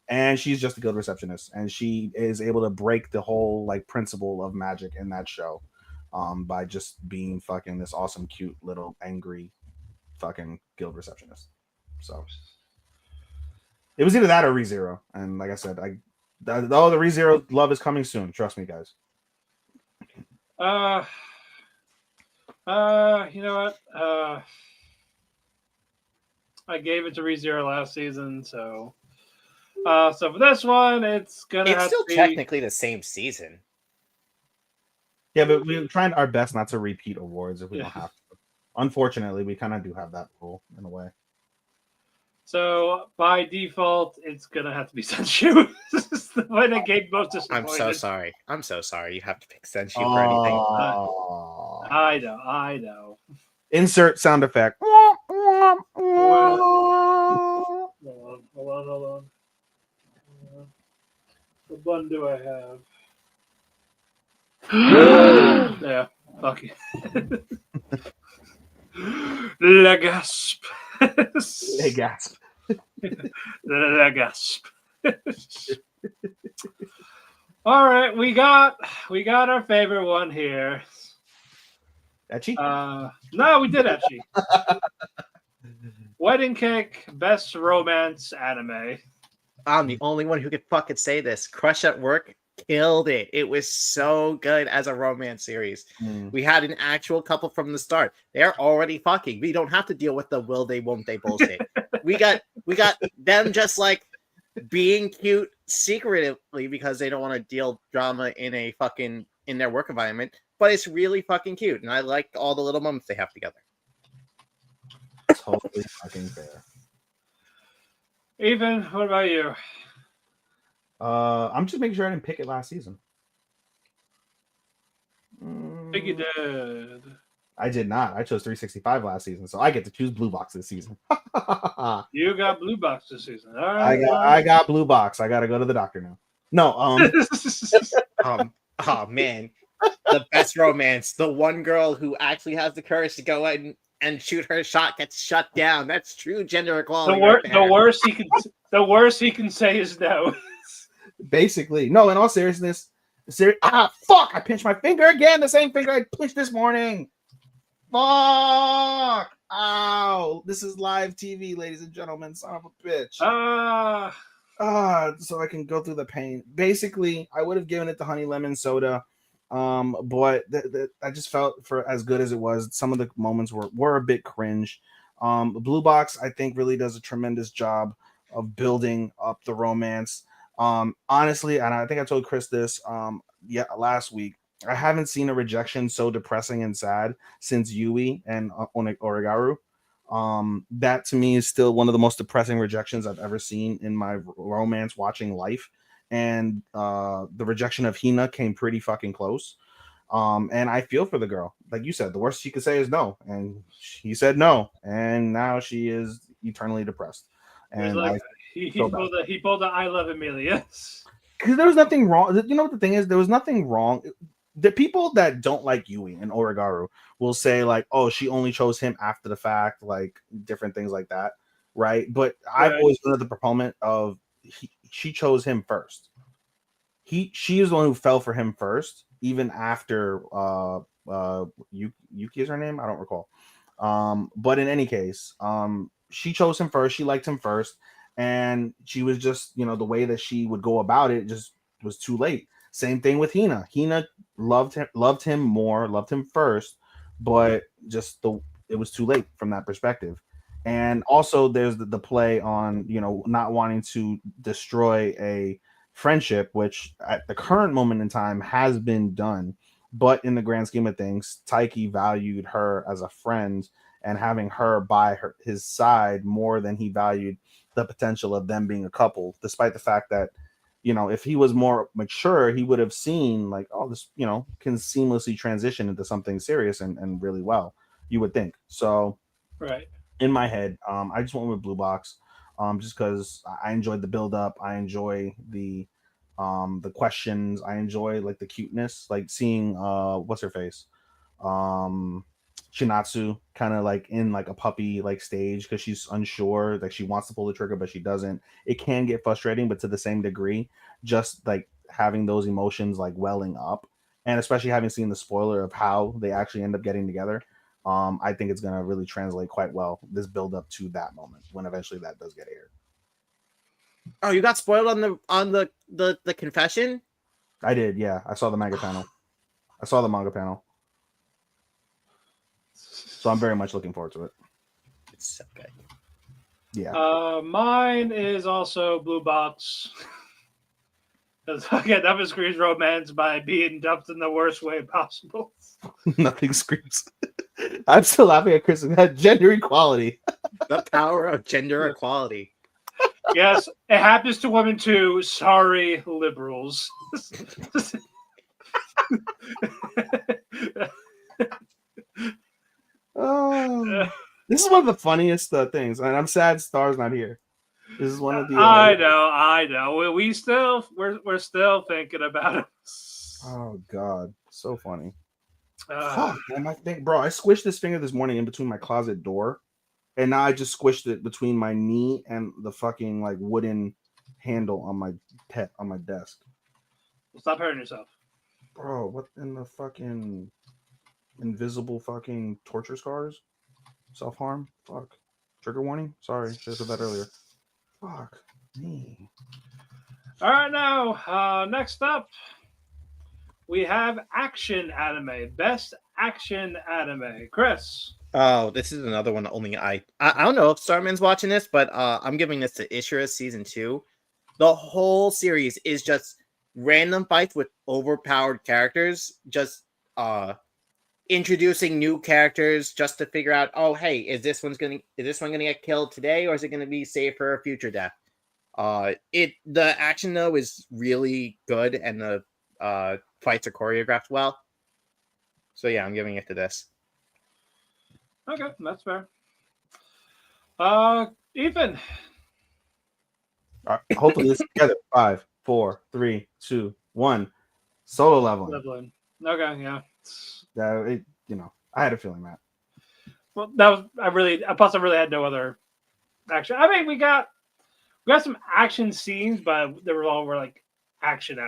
and she's just a Guild Receptionist, and she is able to break the whole like principle of magic in that show by just being fucking this awesome, cute little angry fucking Guild Receptionist. So it was either that or ReZero, and like I said, the ReZero love is coming soon. Trust me, guys. You know what? I gave it to ReZero last season, so for this one, it's still technically the same season. Yeah, but we're trying our best not to repeat awards if we don't have to. Unfortunately, we kind of do have that rule in a way. So by default, it's gonna have to be Senshu. This is the one that gave most disappointed. I'm so sorry. You have to pick Senshu for anything. I know. Insert sound effect. Hold on. What button do I have? Yeah, fuck you. Le gasp. Hey, gasp. Le gasp. All right, we got our favorite one here. Ecchi? No, we did Ecchi. Wedding Cake, best romance anime. I'm the only one who could fucking say this. Crush at Work killed it. It was so good as a romance series. We had an actual couple from the start. They're already fucking. We don't have to deal with the will they, won't they bullshit. we got them just like being cute secretively because they don't want to deal drama in their work environment. But it's really fucking cute, and I like all the little moments they have together. Totally fucking fair. Ethan, what about you? I'm just making sure I didn't pick it last season. I think you did. I did not. I chose 365 last season, so I get to choose Blue Box this season. You got Blue Box this season. All right. I got Blue Box. I got to go to the doctor now. No. Oh man, the best romance. The one girl who actually has the courage to go out and shoot her shot gets shut down. That's true gender equality right The there. worst he can say is no. Basically, no. In all seriousness, fuck! I pinched my finger again. The same finger I pinched this morning. Fuck! Ow! This is live TV, ladies and gentlemen. Son of a bitch. So I can go through the pain. Basically, I would have given it the honey lemon soda, but I just felt for as good as it was, some of the moments were a bit cringe. Blue Box, I think, really does a tremendous job of building up the romance. Honestly, and I think I told Chris this, last week. I haven't seen a rejection so depressing and sad since Yui and Origaru. That to me is still one of the most depressing rejections I've ever seen in my romance watching life. And the rejection of Hina came pretty fucking close. And I feel for the girl. Like you said, the worst she could say is no. And he said no. And now she is eternally depressed. And like, he pulled the I love Amelia. Because there was nothing wrong. You know what the thing is? There was nothing wrong. The people that don't like Yui and Origaru will say like, "Oh, she only chose him after the fact," like different things like that, right? But I've always been the proponent of she chose him first. She is the one who fell for him first, even after Yuki is her name. I don't recall. But in any case, she chose him first. She liked him first, and she was just the way that she would go about it just was too late. Same thing with Hina. Hina loved him more, loved him first, but just it was too late from that perspective. And also there's the play on, not wanting to destroy a friendship, which at the current moment in time has been done. But in the grand scheme of things, Taiki valued her as a friend and having her by his side more than he valued the potential of them being a couple, despite the fact that if he was more mature, he would have seen like, oh, this, can seamlessly transition into something serious and really well, you would think. So right in my head, I just went with Blue Box, just because I enjoyed the build up. I enjoy the questions. I enjoy like the cuteness, like seeing what's her face, Chinatsu kind of like in like a puppy like stage because she's unsure, like she wants to pull the trigger but she doesn't. It can get frustrating, but to the same degree, just like having those emotions like welling up, and especially having seen the spoiler of how they actually end up getting together, I think it's gonna really translate quite well, this build up to that moment when eventually that does get aired. Oh, you got spoiled on the confession? I did, yeah. I saw the manga panel. I saw the manga panel. So I'm very much looking forward to it. It's so good. Yeah. Mine is also Blue Box. Again, nothing screams romance by being dumped in the worst way possible. Nothing screams. I'm still laughing at Chris. Gender equality. The power of gender equality. Yes, it happens to women too. Sorry, liberals. Oh, this is one of the funniest things, and I'm sad Star's not here. This is one of the. I know. We're still thinking about it. Oh God, so funny. Fuck, man, bro. I squished this finger this morning in between my closet door, and now I just squished it between my knee and the fucking like wooden handle on my desk. Stop hurting yourself, bro. What in the fucking invisible fucking torture scars? Self-harm? Fuck. Trigger warning? Sorry, should have said that earlier. Fuck me. All right, now, next up, we have action anime. Best action anime. Chris. Oh, this is another one only I don't know if Starman's watching this, but I'm giving this to Ishura season 2. The whole series is just random fights with overpowered characters, just introducing new characters just to figure out, oh hey, is this one gonna get killed today, or is it gonna be saved for a future death? The action though is really good, and the fights are choreographed well. So yeah, I'm giving it to this. Okay, that's fair. Ethan. All right, hopefully this together. 5, 4, 3, 2, 1. Solo Leveling. Leveling. Okay, yeah. I had a feeling that. Well, that was plus I really had no other action. I mean, we got some action scenes, but they were like action.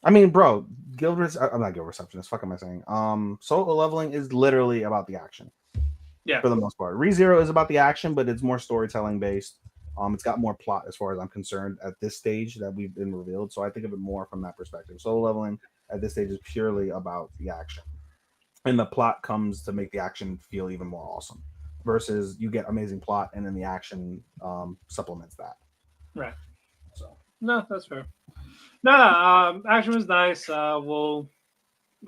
I mean, bro, I'm not guild receptionist. Fuck am I saying? Solo Leveling is literally about the action. Yeah. For the most part, ReZero is about the action, but it's more storytelling based. It's got more plot as far as I'm concerned at this stage that we've been revealed. So I think of it more from that perspective. Solo Leveling at this stage is purely about the action, and the plot comes to make the action feel even more awesome. Versus you get amazing plot and then the action supplements that. Right. So no, that's fair. No, action was nice. We'll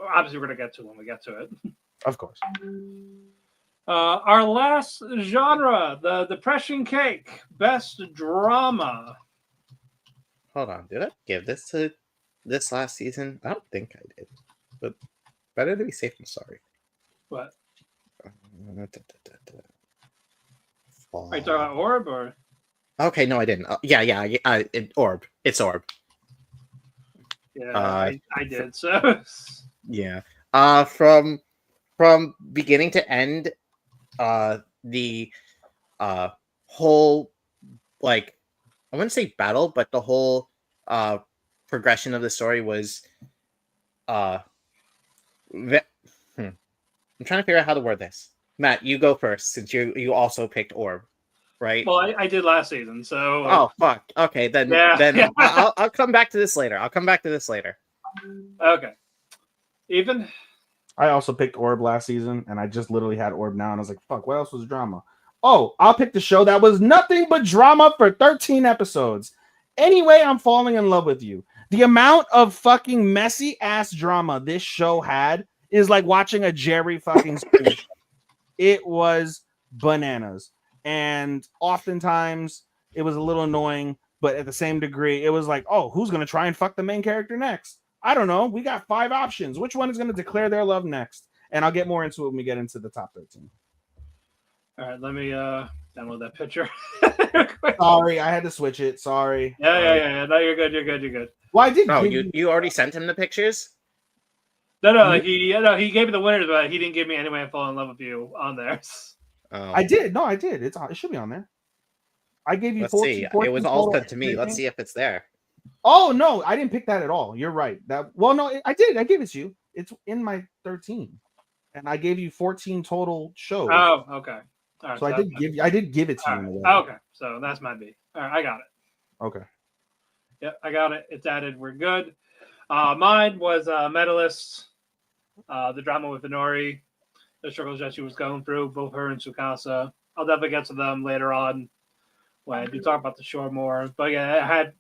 obviously we're gonna get to it when we get to it. Of course. Our last genre, the Depression Cake, best drama. Hold on, did I give this to this last season? I don't think I did, but better to be safe than sorry. What? Are you talking about Orb or? Okay, no, I didn't. Orb. It's Orb. Yeah, I did. So yeah. From beginning to end, the whole, like, I wouldn't say battle, but the whole progression of the story was I'm trying to figure out how to word this. Matt, you go first since you also picked Orb, right? well, I did last season, so. Oh fuck. Okay, then Yeah. I'll come back to this later. Okay. Even. I also picked Orb last season, and I just literally had Orb now, and I was like, fuck, what else was drama? Oh, I'll pick the show that was nothing but drama for 13 episodes. Anyway, I'm falling in love with you. The amount of fucking messy ass drama this show had is like watching a Jerry fucking Springer show. It was bananas. And oftentimes it was a little annoying, but at the same degree, it was like, oh, who's going to try and fuck the main character next? I don't know. We got 5 options. Which one is going to declare their love next? And I'll get more into it when we get into the top 13. All right, let me download that picture. Sorry, I had to switch it. Sorry. Yeah. No, you're good. Well, I did. No, you already sent him the pictures? No, he gave me the winners, but he didn't give me Anyway I Fall in Love with You on there. Oh. I did. No, I did. It should be on there. I gave you 14. It was all sent to me. Let's see if it's there. Oh no, I didn't pick that at all. You're right. I did. I gave it to you. It's in my 13, and I gave you 14 total shows. Oh, okay. All right, so I did give it to you. Right. In a way. Okay, so that's my B. All right, I got it. Okay. Yep, I got it. It's added. We're good. Mine was Medalists, the drama with Inori, the struggles that she was going through, both her and Tsukasa. I'll definitely get to them later on when I do talk about the show more. But yeah, I had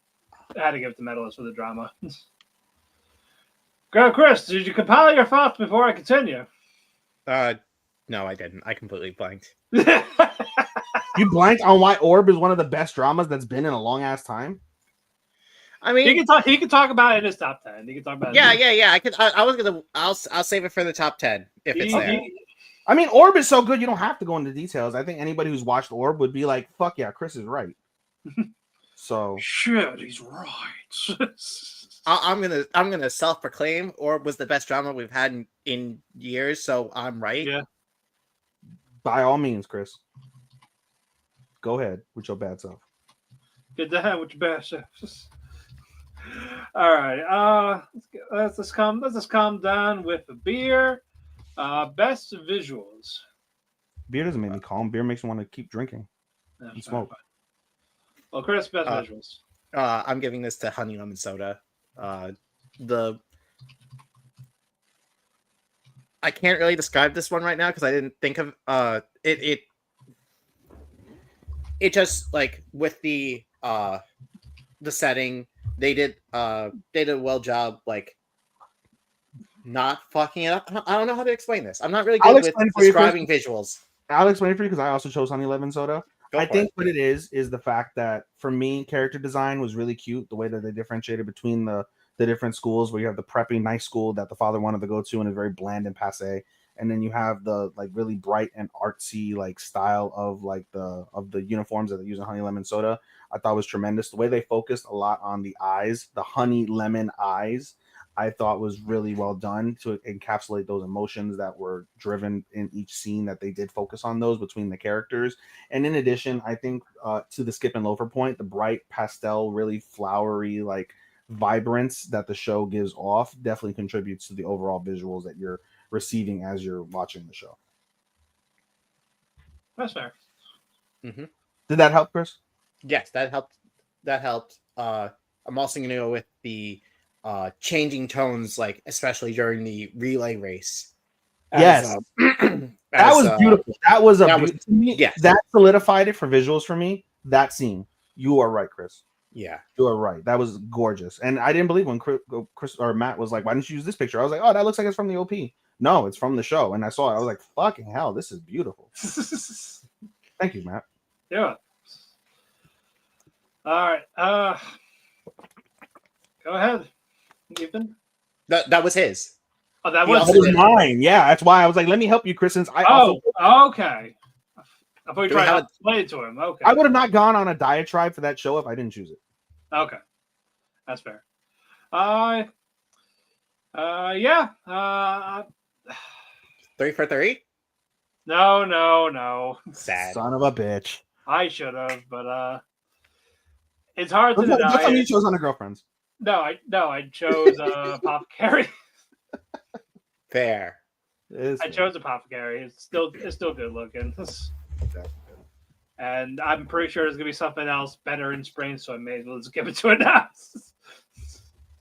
to give it to Medalists for the drama. Go, Chris, did you compile your thoughts before I continue? No, I didn't. I completely blanked. You blanked on why Orb is one of the best dramas that's been in a long ass time? I mean, he can talk about it in his top 10. He can talk about it. Yeah. I'll save it for the top 10 if it's there. I mean, Orb is so good you don't have to go into details. I think anybody who's watched Orb would be like, "Fuck yeah, Chris is right." So shit, he's right. I'm gonna self-proclaim Orb was the best drama we've had in years, so I'm right. Yeah. By all means, Chris. Go ahead with your bad self. Get that with your bad self. All right. Let's just calm down with the beer. Best visuals. Beer doesn't make me calm. Beer makes me want to keep drinking and smoke. Well, Chris, best visuals. I'm giving this to Honey Lemon Soda. I can't really describe this one right now because I didn't think of it. It just, like, with the setting, they did a well job, like, not fucking it up. I don't know how to explain this. I'm not really good with describing visuals. I'll explain it for you because I also chose Honey Lemon Soda. I think what it is the fact that, for me, character design was really cute. The way that they differentiated between the different schools, where you have the preppy nice school that the father wanted to go to and is very bland and passe, and then you have the, like, really bright and artsy, like, style of, like, the uniforms that they use in Honey Lemon Soda. I thought was tremendous. The way they focused a lot on the eyes, the honey lemon eyes, I thought was really well done to encapsulate those emotions that were driven in each scene that they did focus on those between the characters. And in addition, I think to the Skip and Loafer point, the bright pastel, really flowery, like vibrance that the show gives off definitely contributes to the overall visuals that you're receiving as you're watching the show. That's fair. Mm-hmm. Did that help, Chris? Yes, that helped. That helped. I'm also gonna go with the changing tones, like especially during the relay race. Yes. That was beautiful. That was to me, yes. That solidified it for visuals for me. That scene. You are right, Chris. Yeah, you are right. That was gorgeous. And I didn't believe when Chris or Matt was like, "Why didn't you use this picture?" I was like, "Oh, that looks like it's from the OP." No, it's from the show. And I saw it. I was like, "Fucking hell, this is beautiful." Thank you, Matt. Yeah. All right. Go ahead, Ethan. that was his. Oh, that He was, also That was did- mine. Yeah, that's why I was like, "Let me help you, Chris." Since I also okay. I thought you Do we tried have to explain it to him. Okay. I would have not gone on a diatribe for that show if I didn't choose it. Okay. That's fair. Yeah. 3 for 3. No. Sad. Son of a bitch. I should have, but it's hard to That's deny. how you It. chose on a girlfriend's. No, I chose Apothecary. Fair. I chose Apothecary. It's still good looking. And I'm pretty sure there's gonna be something else better in spring, so I may as well just give it to it now.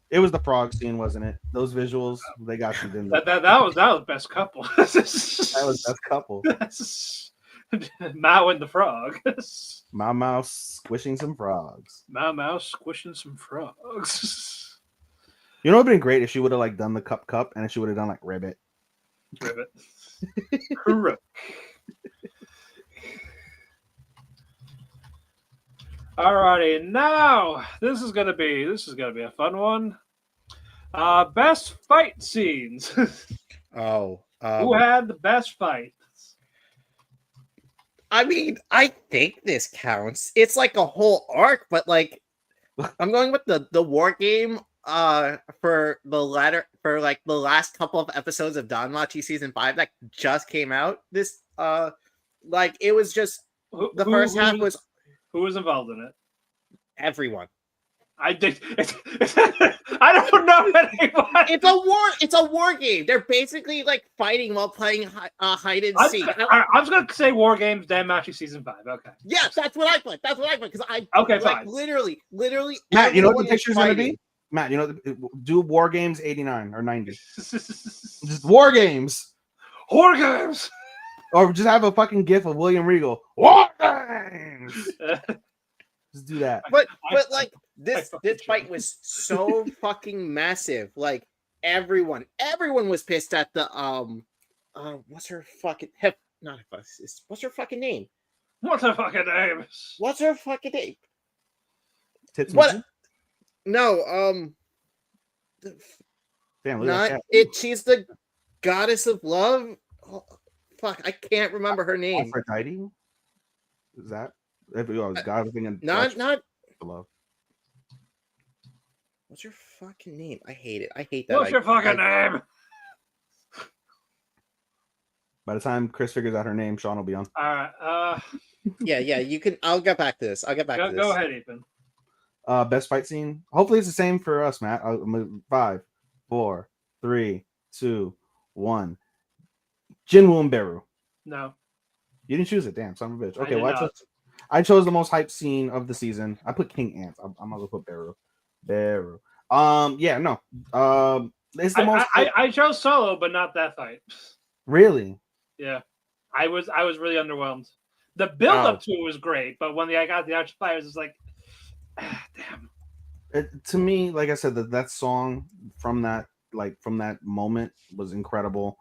It was the frog scene, wasn't it? Those visuals, they got you, didn't they? that was best couple. That was best couple. Mao and the frog. My mouse squishing some frogs. Mao squishing some frogs. You know, it'd been great if she would have like done the cup, and if she would have done like ribbit. Ribbit. Correct. Alrighty, now this is gonna be a fun one. Best fight scenes. Oh. Who had the best fight? I mean, I think this counts. It's like a whole arc, but like, I'm going with the war game. For the last couple of episodes of Danmachi season 5 that just came out. This like it was just the first half was who was involved in it? everyone. I did. I don't know anyone. It's a war game. They're basically like fighting while playing hide and seek. I was gonna say War Games Danmachi season 5. Okay. Yes, that's what I put. Because I Okay, like fine. literally. Matt, you know what everyone the picture's is gonna fighting. be? Matt, you know, do War Games 89 or 90. Just War Games. War Games. Or just have a fucking gif of William Regal. War Games. Just do that. But like I this fucking fight tried. was so fucking massive. Like everyone was pissed at the what's her fucking what's her fucking name? What the fucking name? What's her fucking name? Tits What? Missy? No, Damn, look at not that. it. She's the goddess of love. Oh, fuck, I can't remember her name. Aphrodite? Is that? I was God thinking Not love. what's her fucking name? I hate it. I hate that. What's your fucking name? By the time Chris figures out her name, Sean will be on. All right. Yeah, you can. I'll get back to this. I'll get back to this. Go ahead, Ethan. Best fight scene. Hopefully, it's the same for us, Matt. 5, 4, 3, 2, 1. Jinwoo and Beru. No. You didn't choose it. Damn, son of a bitch. I Okay, did well, not. I chose the most hyped scene of the season. I put King Ants. I'm gonna put Beru. Yeah, no. It's the most. I chose Solo, but not that fight. Really? Yeah. I was really underwhelmed. The build up to it was great, but when I got the actual fight, it was just like, damn. To me, like I said, that song from that moment was incredible.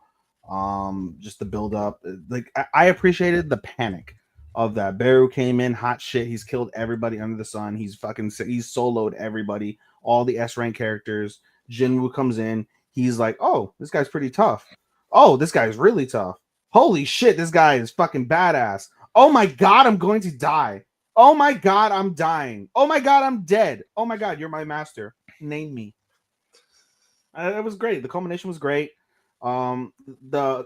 Just the build up, like I appreciated the panic of that. Beru came in hot shit. He's killed everybody under the sun. He's soloed everybody, all the S rank characters. Jinwoo comes in. He's like, oh, this guy's pretty tough. Oh, this guy's really tough. Holy shit, this guy is fucking badass. Oh my god, I'm going to die. Oh my god, I'm dying. Oh my god, I'm dead. Oh my god, you're my master. Name me. It was great. The culmination was great. The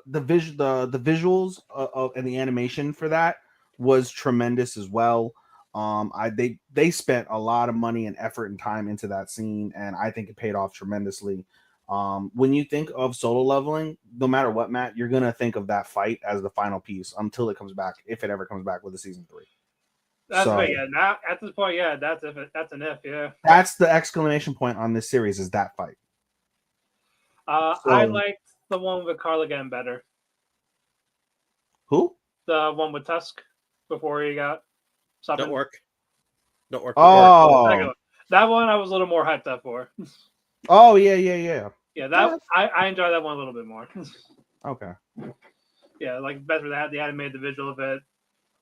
visuals and the animation for that was tremendous as well. They spent a lot of money and effort and time into that scene, and I think it paid off tremendously. When you think of solo leveling, no matter what, Matt, you're gonna think of that fight as the final piece until it comes back, if it ever comes back with the season 3. That's So- right. Yeah. Now at this point, yeah, that's an if. Yeah. That's the exclamation point on this series is that fight. I liked the one with Carl again better. Who? The one with Tusk before he got summoned. Don't work. Oh, That one I was a little more hyped up for. oh yeah. Yeah, that I enjoyed that one a little bit more. Okay. Yeah, like better that they animated the visual of it,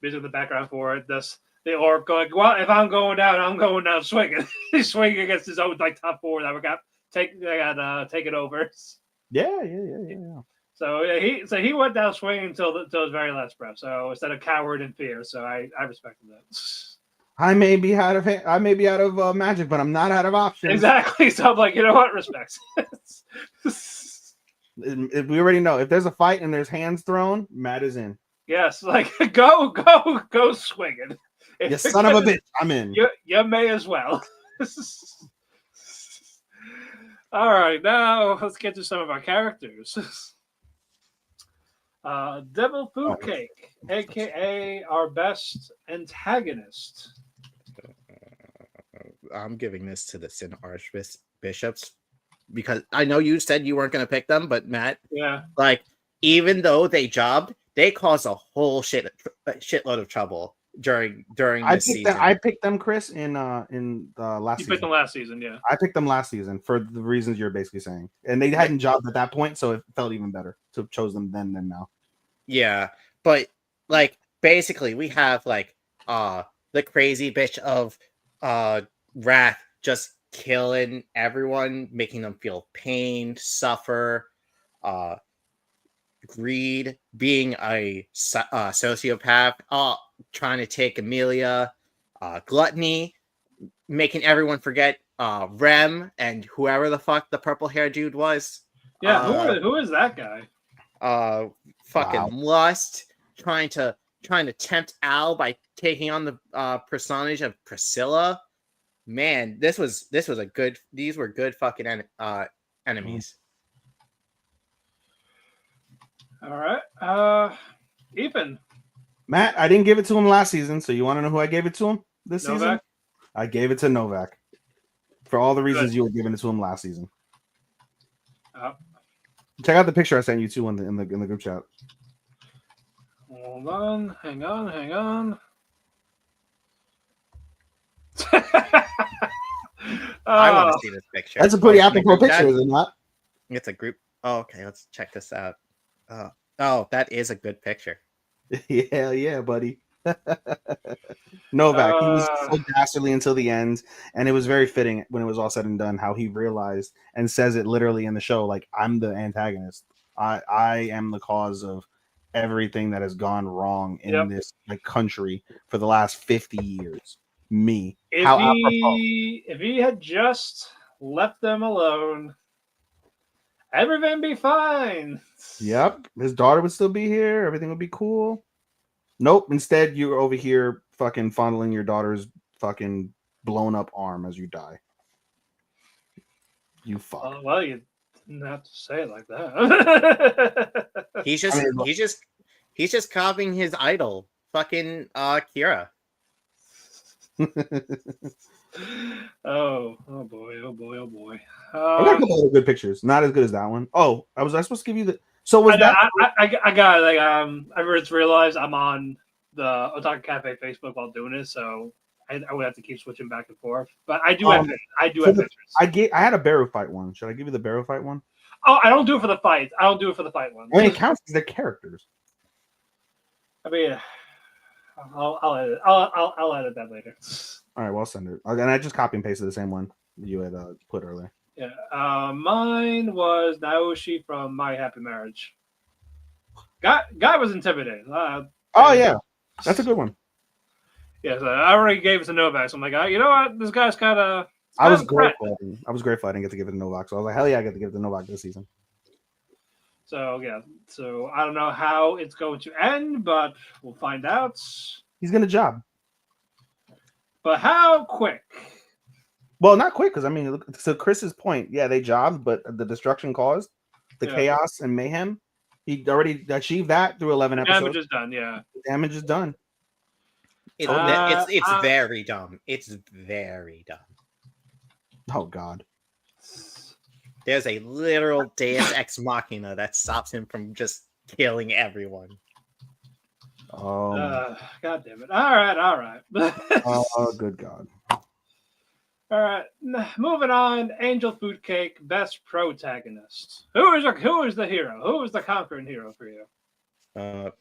music in the background for it. The orc going, well, if I'm going down swinging. He's swinging against his own like top 4 that we got taken over. Yeah. So yeah, he went down swinging until his very last breath. So instead of coward and fear, so I respected that. I may be out of magic, but I'm not out of options. Exactly. So I'm like, you know what? Respect. If we already know if there's a fight and there's hands thrown, Matt is in. Yes, like go swinging. You son of a bitch, I'm in. You may as well. All right, now let's get to some of our characters. Devil Food Cake, aka our best antagonist. I'm giving this to the Sin Archbishops because I know you said you weren't going to pick them, but Matt, Yeah, like even though they jobbed, they caused a whole shitload of trouble during this season. I picked them, Chris, in the last you season. picked them last season, yeah. I picked them last season for the reasons you're basically saying, and they hadn't jobbed at that point, so it felt even better to have chose them then than now. Yeah, but like basically we have like the crazy bitch of Wrath just killing everyone, making them feel pain, suffer, Greed being a sociopath, trying to take Amelia, Gluttony making everyone forget Rem and whoever the fuck the purple hair dude was. Yeah, who is that guy? Fucking Lust trying to tempt Al by taking on the personage of Priscilla. Man, these were good fucking enemies. All right, Ethan. Matt, I didn't give it to him last season, so you want to know who I gave it to him this season? Novak? I gave it to Novak for all the reasons you were giving it to him last season. Check out the picture I sent you to in the group chat. Hold on, hang on. I want to see this picture. That's a pretty apropos picture, is it not? It's a group. Oh, okay, let's check this out. Oh, that is a good picture. Yeah, buddy. Novak, he was so dastardly until the end, and it was very fitting when it was all said and done how he realized and says it literally in the show, like, I'm the antagonist. I am the cause of everything that has gone wrong in this country for the last 50 years. Me. If he had just left them alone, everything would be fine. Yep. His daughter would still be here. Everything would be cool. Nope. Instead, you're over here fucking fondling your daughter's fucking blown up arm as you die. You fuck. Well, you didn't have to say it like that. He's just copying his idol, fucking Kira. Oh boy. I got a couple of good pictures. Not as good as that one. Oh, was I supposed to give you the? So was that? I got like I just realized I'm on the Otalku Cafe Facebook while doing it, so I would have to keep switching back and forth. But I do have pictures. I had a Barrow fight one. Should I give you the Barrow fight one? Oh, I don't do it for the fight. I don't do it for the fight one. I mean, it counts because they're characters. I mean, I'll edit. I'll edit that later. All right, well, I'll send it. And I just copy and pasted the same one you had put earlier. Yeah, mine was Naoshi from My Happy Marriage. Guy was intimidating. Oh yeah, that's a good one. Yeah, so I already gave it to Novak. So I'm like, you know what? This guy's kind of I was kind of threat. grateful. I was grateful I didn't get to give it to Novak. So I was like, hell yeah, I get to give it to Novak this season. So yeah, so I don't know how it's going to end, but we'll find out. He's gonna job. But how quick? Well, not quick, because I mean, look, to Chris's point, yeah, they jobbed, but the destruction caused, the Yeah. chaos and mayhem, he already achieved that through 11 The episodes. damage is done. Yeah. The damage is done. It's very dumb. It's very dumb. Oh God. There's a literal Deus Ex Machina that stops him from just killing everyone. Oh, God damn it! All right. oh, good God. All right, moving on. Angel Food Cake, best protagonist. Who is the hero? Who is the conquering hero for you?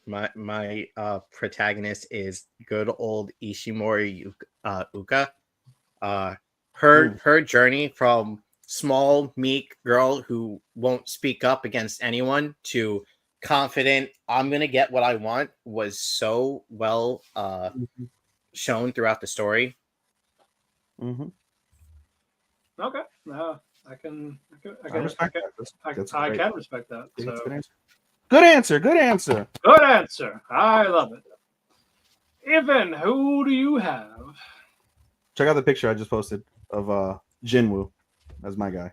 My protagonist is good old Ishimori Uka. Her journey from small, meek girl who won't speak up against anyone to confident, I'm gonna get what I want, was so well shown throughout the story. Mm-hmm. Okay, I can respect that. I can respect that. Good So answer. Good answer. Good answer. good answer. I love it. Evan, who do you have? Check out the picture I just posted of Jinwoo as my guy.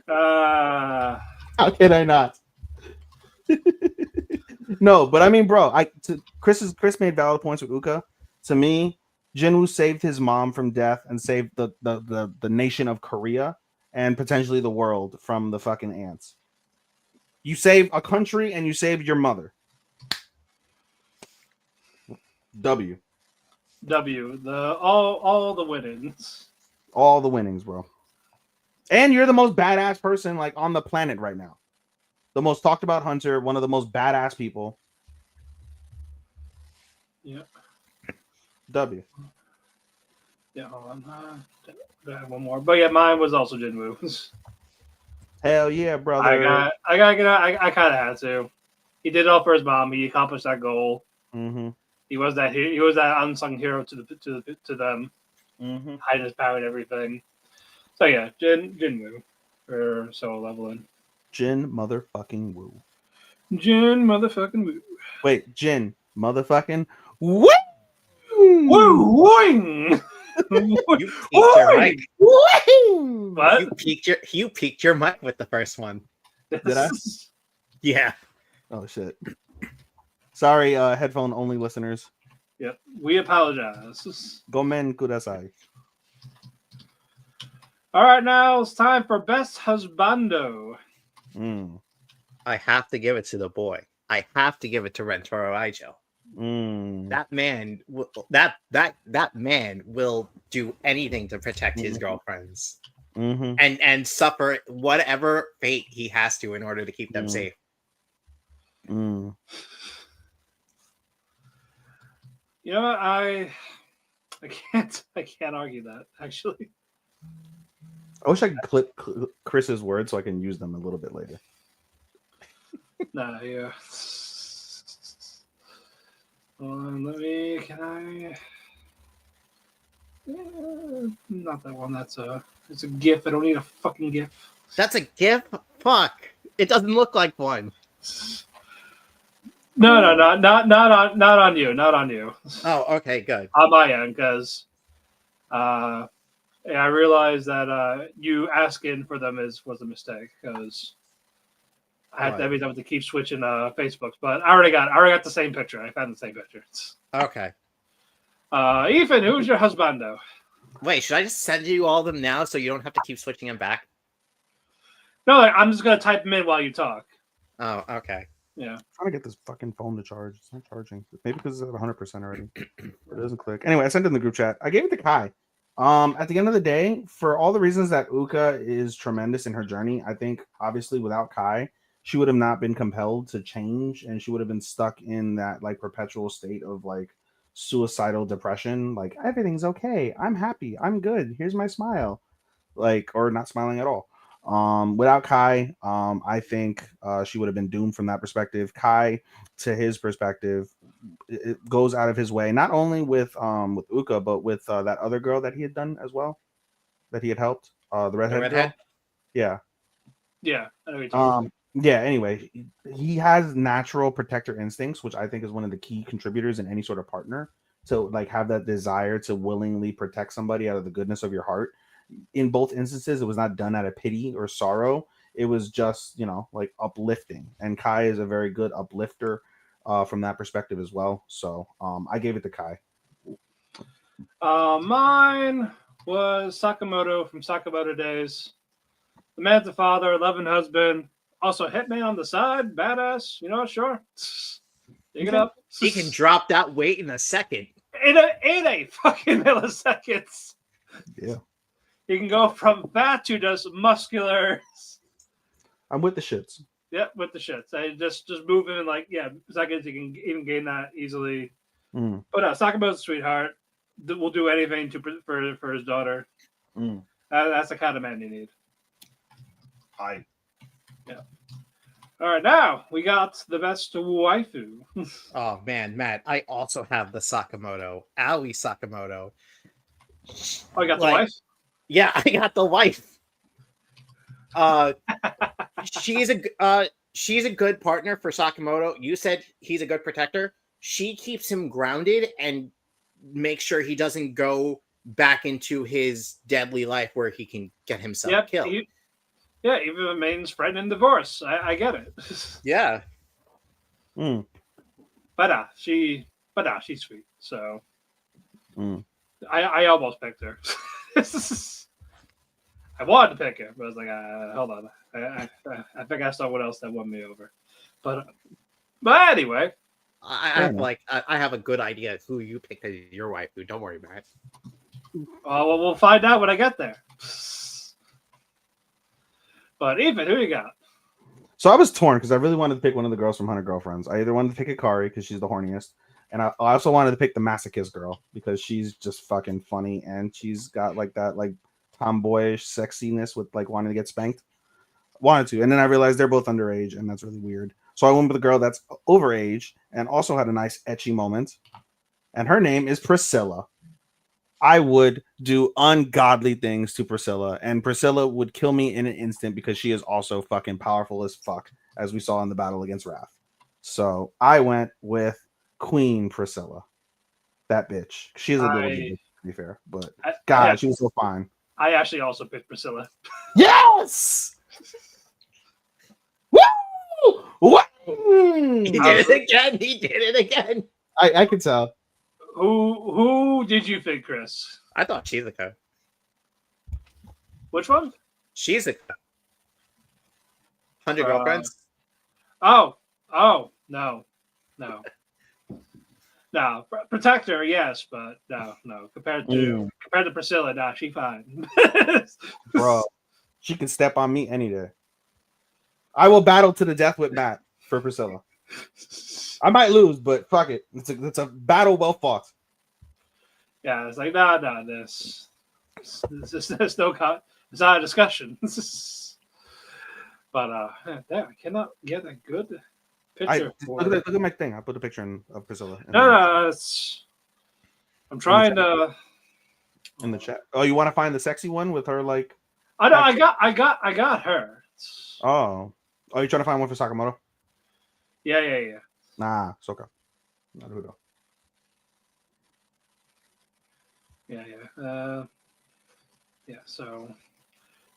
How can I not? No, but I mean, bro, Chris made valid points with Uka. To me, Jinwoo saved his mom from death and saved the nation of Korea and potentially the world from the fucking ants. You save a country and you save your mother. W. All the winnings. All the winnings, bro. And you're the most badass person like on the planet right now. The most talked about hunter, one of the most badass people. Yeah. W. Yeah, hold on. I have one more. But yeah, mine was also Jinwoo. Hell yeah, brother. I kind of had to. He did it all for his mom. He accomplished that goal. Mm-hmm. He was that unsung hero to them, Mm-hmm. hiding his power and everything. So yeah, Jinwoo for solo leveling. Jin motherfucking Woo. Jin motherfucking Woo. Wait, Jin motherfucking Woo. Woo wing. You peaked your mic. What? You peaked your mic with the first one. Did I? Yeah. Oh shit. Sorry, headphone only listeners. Yep. We apologize. Gomen kudasai. All right, now it's time for best husbando. I have to give it to the boy. I have to give it to Rentaro Aijo. That man will do anything to protect his girlfriends and suffer whatever fate he has to in order to keep them safe. You know what? I can't argue that, actually. I wish I could clip Chris's words so I can use them a little bit later. Nah, yeah. Not that one. It's a GIF. I don't need a fucking GIF. That's a GIF? Fuck. It doesn't look like one. No, not on you. Not on you. Oh, okay, good. On my end, because I realized that you asking for them was a mistake, because I had every time to keep switching Facebooks, but I already got the same picture. I found the same picture. Okay. Ethan, who's your husbando? Wait, should I just send you all of them now so you don't have to keep switching them back? No, I'm just gonna type them in while you talk. Oh, okay. Yeah. I'm trying to get this fucking phone to charge. It's not charging. Maybe because it's at 100% already. It doesn't click. Anyway, I sent it in the group chat. I gave it to Kai. At the end of the day, for all the reasons that Uka is tremendous in her journey, I think obviously without Kai, she would have not been compelled to change, and she would have been stuck in that like perpetual state of like suicidal depression. Like everything's okay. I'm happy. I'm good. Here's my smile. Like, or not smiling at all. Without Kai, I think she would have been doomed from that perspective. Kai, to his perspective, it goes out of his way, not only with Uka, but with that other girl that he had done as well, that he had helped, the redhead girl. Yeah. Yeah. I know what you're talking Yeah. Anyway, he has natural protector instincts, which I think is one of the key contributors in any sort of partner. To like have that desire to willingly protect somebody out of the goodness of your heart. In both instances, it was not done out of pity or sorrow. It was just, like uplifting. And Kai is a very good uplifter from that perspective as well. So I gave it to Kai. Mine was Sakamoto from Sakamoto Days. The man's a father, loving husband, also hitman on the side, badass. Sure. Dig it up. He can drop that weight in a second. In a fucking milliseconds. Yeah. He can go from fat to just muscular. I'm with the shits. Yep, with the shits. I just move him in seconds. He can even gain that easily. Mm. But Sakamoto's a sweetheart. Will do anything for his daughter. Mm. That's the kind of man you need. Yeah. All right, now we got the best waifu. Oh man, Matt, I also have the Sakamoto, Ali Sakamoto. Oh, you got the wife? Yeah, I got the wife. She's a good partner for Sakamoto. You said he's a good protector. She keeps him grounded and makes sure he doesn't go back into his deadly life where he can get himself killed. Even remains threatening divorce. I get it. Yeah. Mm. But she's sweet. So I almost picked her. I wanted to pick her, but I was like, hold on. I think I saw what else that won me over. But anyway. I have a good idea who you picked as your wife. Don't worry, Matt. Well, we'll find out when I get there. But Ethan, who you got? So I was torn because I really wanted to pick one of the girls from 100 Girlfriends. I either wanted to pick Akari because she's the horniest, and I also wanted to pick the masochist girl because she's just fucking funny and she's got like that like tomboyish sexiness with like wanting to get spanked. Wanted to, and then I realized they're both underage, and that's really weird. So I went with the girl that's overage and also had a nice etchy moment, and her name is Priscilla. I would do ungodly things to Priscilla, and Priscilla would kill me in an instant because she is also fucking powerful as fuck, as we saw in the battle against Wrath. So I went with Queen Priscilla. That bitch. She's a little bit, to be fair, but God, she was so fine. I actually also picked Priscilla. Yes! Woo! He did it again. I can tell. Who did you think, Chris? I thought Shizuka. Which one? Shizuka. 100 Girlfriends. Oh, no. No, protector, yes, but no. Compared to Priscilla, nah, she fine. Bro, she can step on me any day. I will battle to the death with Matt for Priscilla. I might lose, but fuck it. It's a battle well fought. Yeah, it's like this there's no it's not a discussion. But damn, I cannot get a good picture. Look at my thing. I put a picture of Priscilla. No, I'm trying to in the chat. Oh, you want to find the sexy one with her like? I know. I got her. Oh, you trying to find one for Sakamoto? Yeah. Nah, Soka. Not Hudo. Yeah. So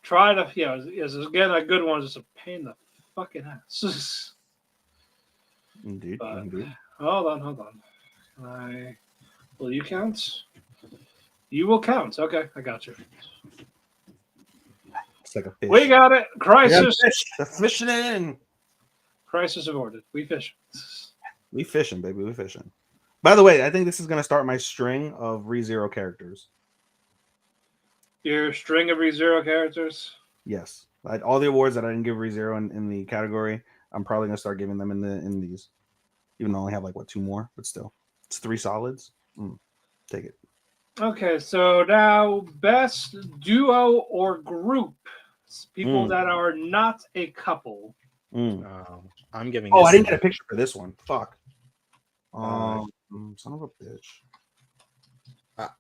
try to again a good one. Just a pain in the fucking ass. Indeed. Hold on. Will you count? You will count. Okay, I got you. It's like a fish. We got it. Crisis. The fishing in. Crisis averted. We fishing. We fishing, baby. We fishing. By the way, I think this is going to start my string of ReZero characters. Your string of ReZero characters? Yes. All the awards that I didn't give ReZero in the category, I'm probably going to start giving them in these. Even though I only have 2 more, but still. It's 3 solids. Take it. Okay, so now best duo or group. People that are not a couple. I'm giving. I didn't get a picture for this one. Fuck. Son of a bitch.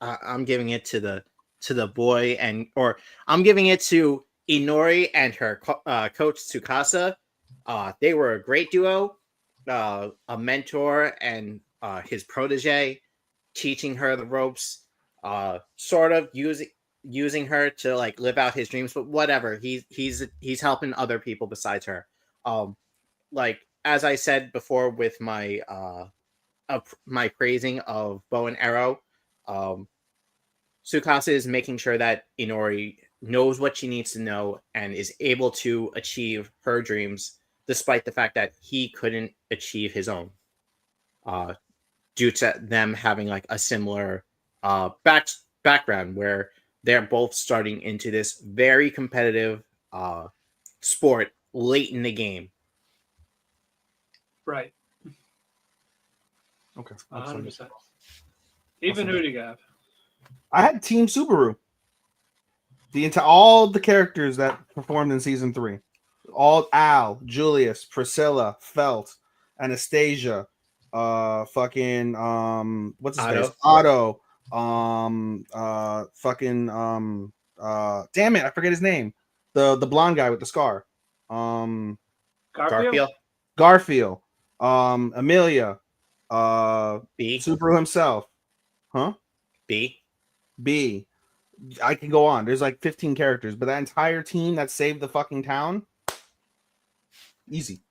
I'm giving it to the boy or I'm giving it to Inori and her coach Tsukasa. They were a great duo, a mentor and his protege, teaching her the ropes, sort of using her to like live out his dreams. But whatever, he's helping other people besides her. Like as I said before with my praising of bow and arrow. Tsukasa is making sure that Inori knows what she needs to know and is able to achieve her dreams, despite the fact that he couldn't achieve his own, due to them having like a similar background where they're both starting into this very competitive sport late in the game. Right. Okay. 100%. Even who do you have? I had Team Subaru. All the characters that performed in season 3. All Al, Julius, Priscilla, Felt, Anastasia, fucking what's his face? Otto, damn it, I forget his name. The blonde guy with the scar. Garfield, Amelia, B. Subaru himself. Huh? B. I can go on. There's like 15 characters, but that entire team that saved the fucking town, easy.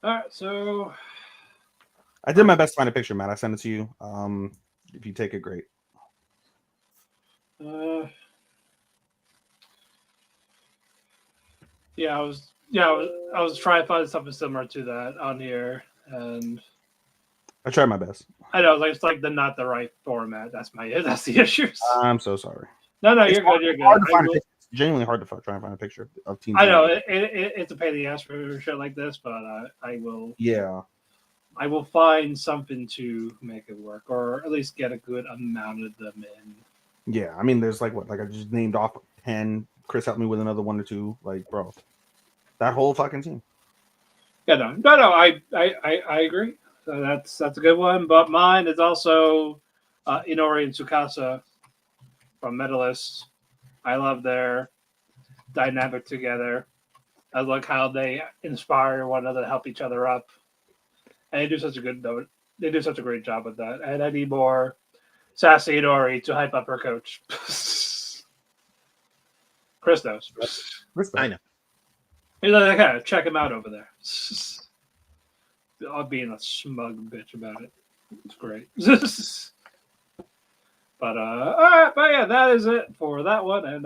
All right, so I did my best to find a picture, Matt. I sent it to you. If you take it, great. I was trying to find something similar to that on here, and I tried my best. I know it's like not the right format. That's the issue. I'm so sorry. No, you're good. You're good. It's genuinely hard to try and find a picture of Team. I know it's a pain in the ass for shit like this, but I will. Yeah. I will find something to make it work, or at least get a good amount of them in. Yeah, I mean, there's like I just named off 10. Chris helped me with another 1 or 2. Like, bro, that whole fucking team. Yeah, no. I agree. So that's a good one. But mine is also Inori and Tsukasa from Medalists. I love their dynamic together. I like how they inspire one another to help each other up, and they do such a great job with that. And I need more sassy Inori to hype up her coach. Chris knows. I know. He's like, okay, check him out over there. I'm being a smug bitch about it. It's great. But all right, but yeah, that is it for that one. And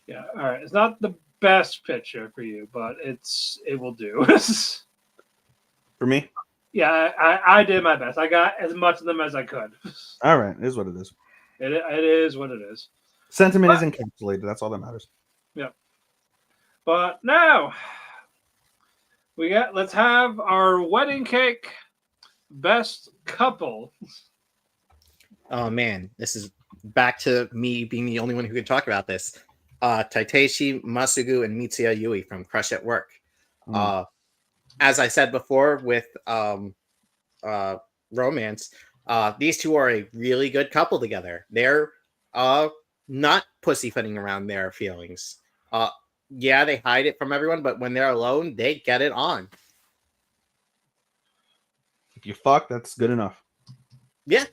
yeah, all right. It's not the best picture for you, but it will do. For me? Yeah, I did my best. I got as much of them as I could. All right, it is what it is. It is what it is. Sentiment is encapsulated. That's all that matters. Yep. But now let's have our wedding cake best couple. Oh man, this is back to me being the only one who can talk about this. Taiteshi Masugu and Mitsuya Yui from Crush at Work. As I said before with romance, these two are a really good couple together. They're not pussyfooting around their feelings. Yeah, they hide it from everyone, but when they're alone, they get it on. If you fuck, that's good enough. Yeah.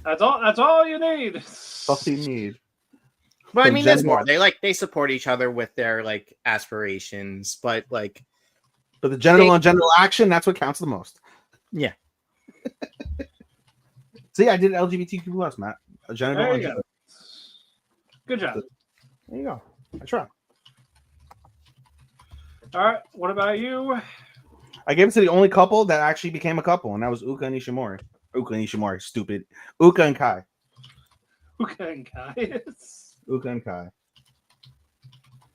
That's all you need. That's all you need. But I mean, there's more. They support each other with their like aspirations, but the genital on genital action, that's what counts the most. Yeah. See, I did LGBTQ plus, Matt. A genital on genital. Good job. There you go. I try. All right. What about you? I gave it to the only couple that actually became a couple, and that was Uka and Ishimori. Stupid. Uka and Kai. Uka and Kai. Uka and Kai.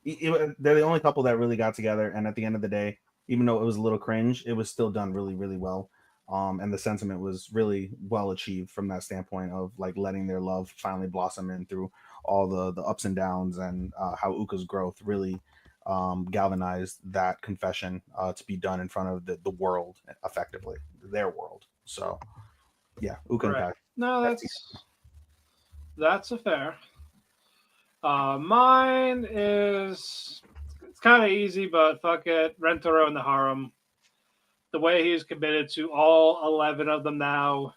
They're the only couple that really got together, and at the end of the day, even though it was a little cringe, it was still done really, really well. And the sentiment was really well achieved from that standpoint of like letting their love finally blossom in through all the ups and downs, and how Uka's growth really galvanized that confession to be done in front of the world, effectively their world. So yeah, Uka and Kai. Correct. No, that's a fair. Mine is it's kind of easy, but fuck it. Rentaro and the Harem. The way he's committed to all 11 of them now.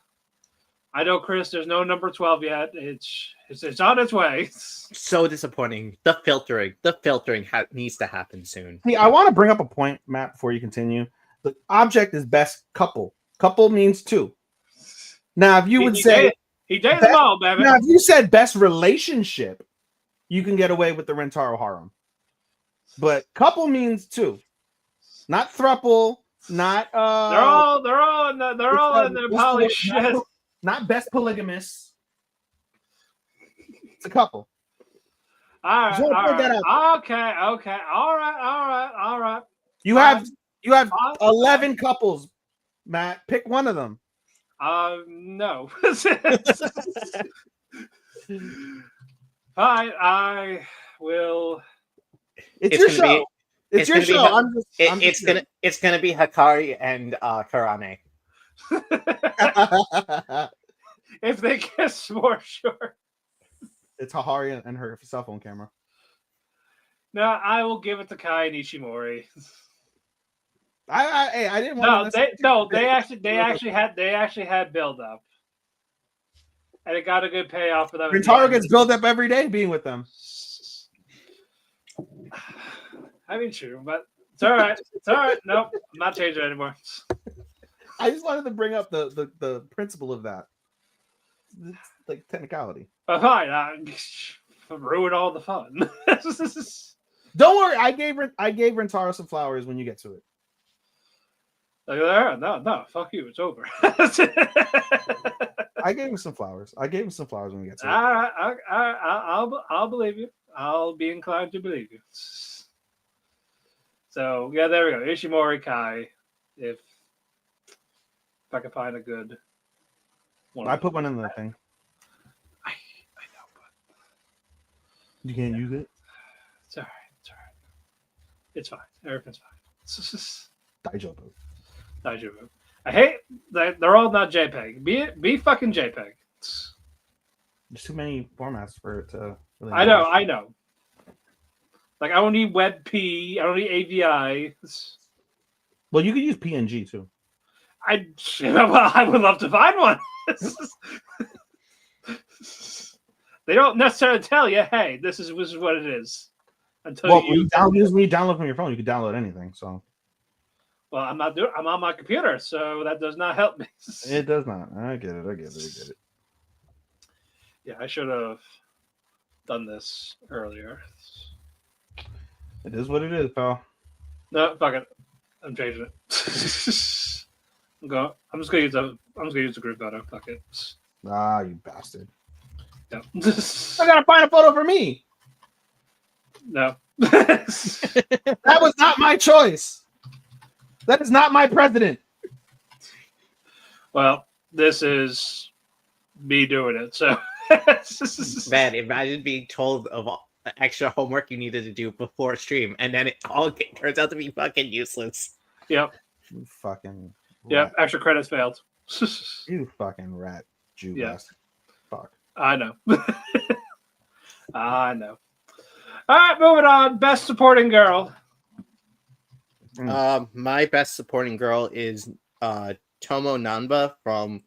I know, Chris. There's no number 12 yet. It's on its way. So disappointing. The filtering needs to happen soon. See, I want to bring up a point, Matt, before you continue. The object is best couple. Couple means two. Now, if you would say he dated them all, baby. Now, if you said best relationship, you can get away with the Rentaro Harem. But couple means two, not thruple, not they're all in the poly shit. Not best polygamous. It's a couple. All right. Okay. All right. You have 11 couples, Matt. Pick one of them. No. I will. It's your show. It's your show. It's gonna be Hikari and Karane. If they kiss more, sure. It's Hahari and her cell phone camera. No, I will give it to Kai and Ishimori. I didn't want they actually had build up. And it got a good payoff for them. Rintaro gets built up every day being with them. I mean, true, but it's all right. It's all right. Nope, I'm not changing it anymore. I just wanted to bring up the principle of that. It's like technicality. But fine, ruin all the fun. Don't worry, I gave Rintaro some flowers when you get to it. Like there, no, fuck you, it's over. I gave him some flowers. When we get to it. All right, I'll believe you. I'll be inclined to believe you. So yeah, there we go. Ishimori Kai, if I can find a good one. I put one in the thing. I know, but you can't use it. It's all right. It's fine. Everything's fine. Daijobu. I hate that they're all not JPEG. Be fucking JPEG. There's too many formats for it to. Really I know. Like I don't need WebP. I don't need AVI. Well, you could use PNG too. I would love to find one. They don't necessarily tell you, hey, this is what it is. Until when you download from your phone, you can download anything. So. Well, I'm on my computer, so that does not help me. It does not. I get it. Yeah, I should have done this earlier. It is what it is, pal. No, fuck it. I'm changing it. I'm just gonna use the group photo. Fuck it. Ah, you bastard. No. I gotta find a photo for me. No. That was not my choice. That is not my president. Well, this is me doing it. So, man, imagine being told of all the extra homework you needed to do before stream, and then it all turns out to be fucking useless. Yep. You fucking. Yep. Extra credits failed. You fucking rat, Jew bastard. Fuck. I know. I know. All right, moving on. Best supporting girl. My best supporting girl is Tomo Nanba from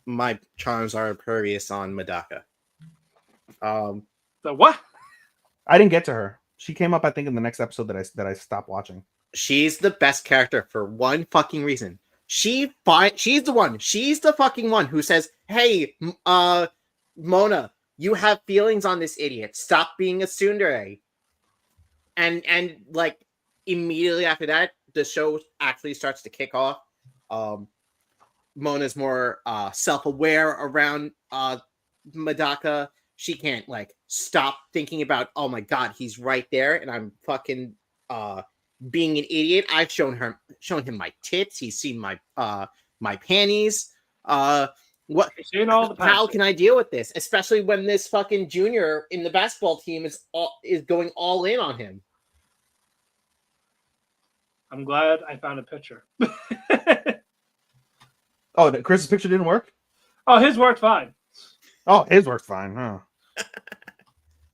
My Charms Are Impervious on Medaka. The what? I didn't get to her. She came up, I think, in the next episode that I stopped watching. She's the best character for one fucking reason. She's the fucking one who says, "Hey, Mona, you have feelings on this idiot. Stop being a tsundere." And like immediately after that, the show actually starts to kick off. Mona's more self-aware around Medaka. She can't like stop thinking about, oh my god, he's right there, and I'm fucking being an idiot. I've shown him my tits. He's seen my my panties. What? How can I deal with this? Especially when this fucking junior in the basketball team is going all in on him. I'm glad I found a picture. Oh, Chris's picture didn't work? Oh, his worked fine. Oh, his works fine, huh?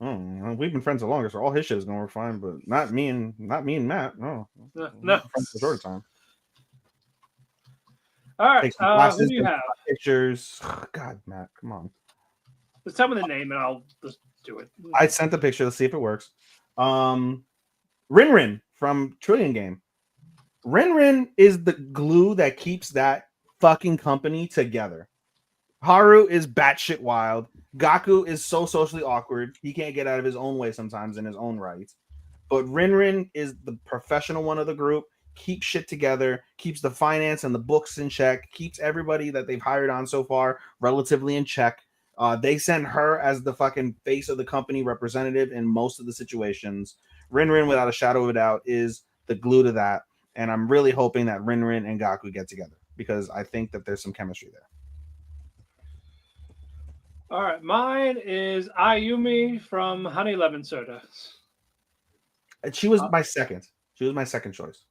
We've been friends the longest, so all his shit is gonna work fine, but not me and Matt. No, No. We've been friends for a shorter time. All right. Take some glasses, Who do you take have? pictures. God, Matt, come on. Just tell me the name and I'll just do it. I sent the picture. Let's see if it works. Rin from Trillion Game. Rin is the glue that keeps that fucking company together. Haru is batshit wild. Gaku is so socially awkward. He can't get out of his own way sometimes in his own right. But Rin is the professional one of the group, keeps shit together, keeps the finance and the books in check, keeps everybody that they've hired on so far relatively in check. They send her as the fucking face of the company representative in most of the situations. Rin, without a shadow of a doubt, is the glue to that. And I'm really hoping that Rin and Gaku get together because I think that there's some chemistry there. All right. Mine is Ayumi from Honey Lemon Soda. And she was my second. She was my second choice.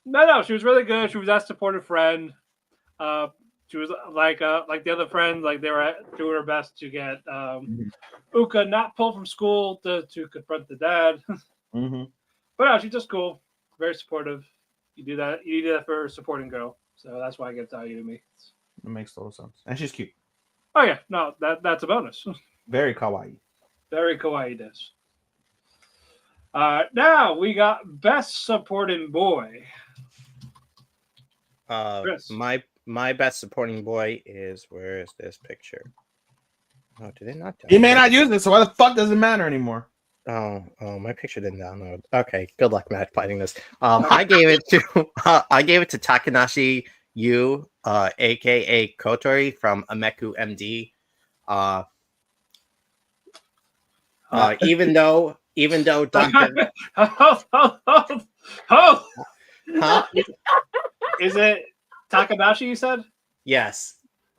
No, she was really good. She was that supportive friend. She was like the other friends, like they were doing her best to get Uka not pulled from school to confront the dad. Mm-hmm. But no, she's just cool, very supportive. You do that for a supporting girl, so that's why I get value to me. It makes total sense, and she's cute. Oh yeah, no, that's a bonus. Very kawaii. Very kawaii desu. Now we got best supporting boy. Chris. My best supporting boy is, where is this picture? Oh, did it not? He may not use it, so why the fuck does it matter anymore? Oh, my picture didn't download. Okay, good luck, Matt, fighting this. I gave it to Takanashi Yu, aka Kotori from Ameku MD. Even though Doctor, huh? Is it Takanashi? You said Yes.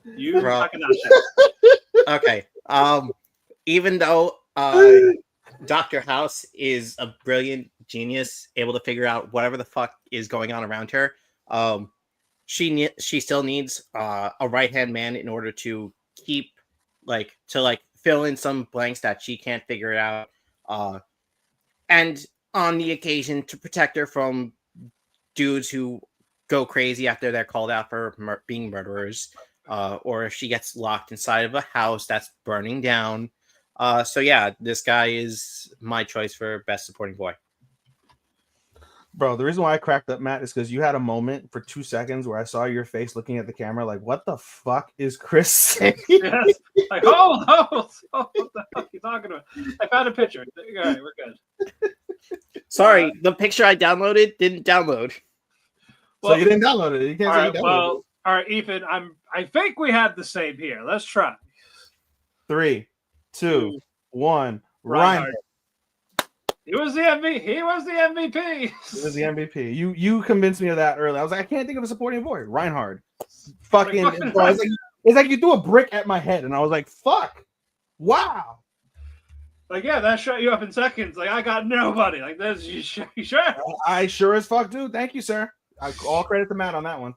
you Bro. Takanashi. Okay. Even though Dr. House is a brilliant genius, able to figure out whatever the fuck is going on around her, she still needs a right-hand man in order to keep fill in some blanks that she can't figure it out, and on the occasion to protect her from dudes who go crazy after they're called out for being murderers, or if she gets locked inside of a house that's burning down. So yeah, this guy is my choice for best supporting boy. Bro, the reason why I cracked up, Matt, is because you had a moment for 2 seconds where I saw your face looking at the camera like, what the fuck is Chris saying? Yes. Like, what the fuck are you talking about? I found a picture. All right, we're good. Sorry, the picture I downloaded didn't download. So you didn't download it. You can't all say right, you downloaded well, all right, Ethan. I think we have the same here. Let's try. it. 3, 2, 1. Reinhardt. Reinhardt. He was the MVP. He was the MVP. He was the MVP. You convinced me of that early. I was like, I can't think of a supporting boy. Reinhardt. Fucking. Bro, it's like you threw a brick at my head, and I was like, fuck. Wow. Like, yeah, that shut you up in seconds. Like, I got nobody. Like, this, you sure? I sure as fuck do. Thank you, sir. All credit to Matt on that one.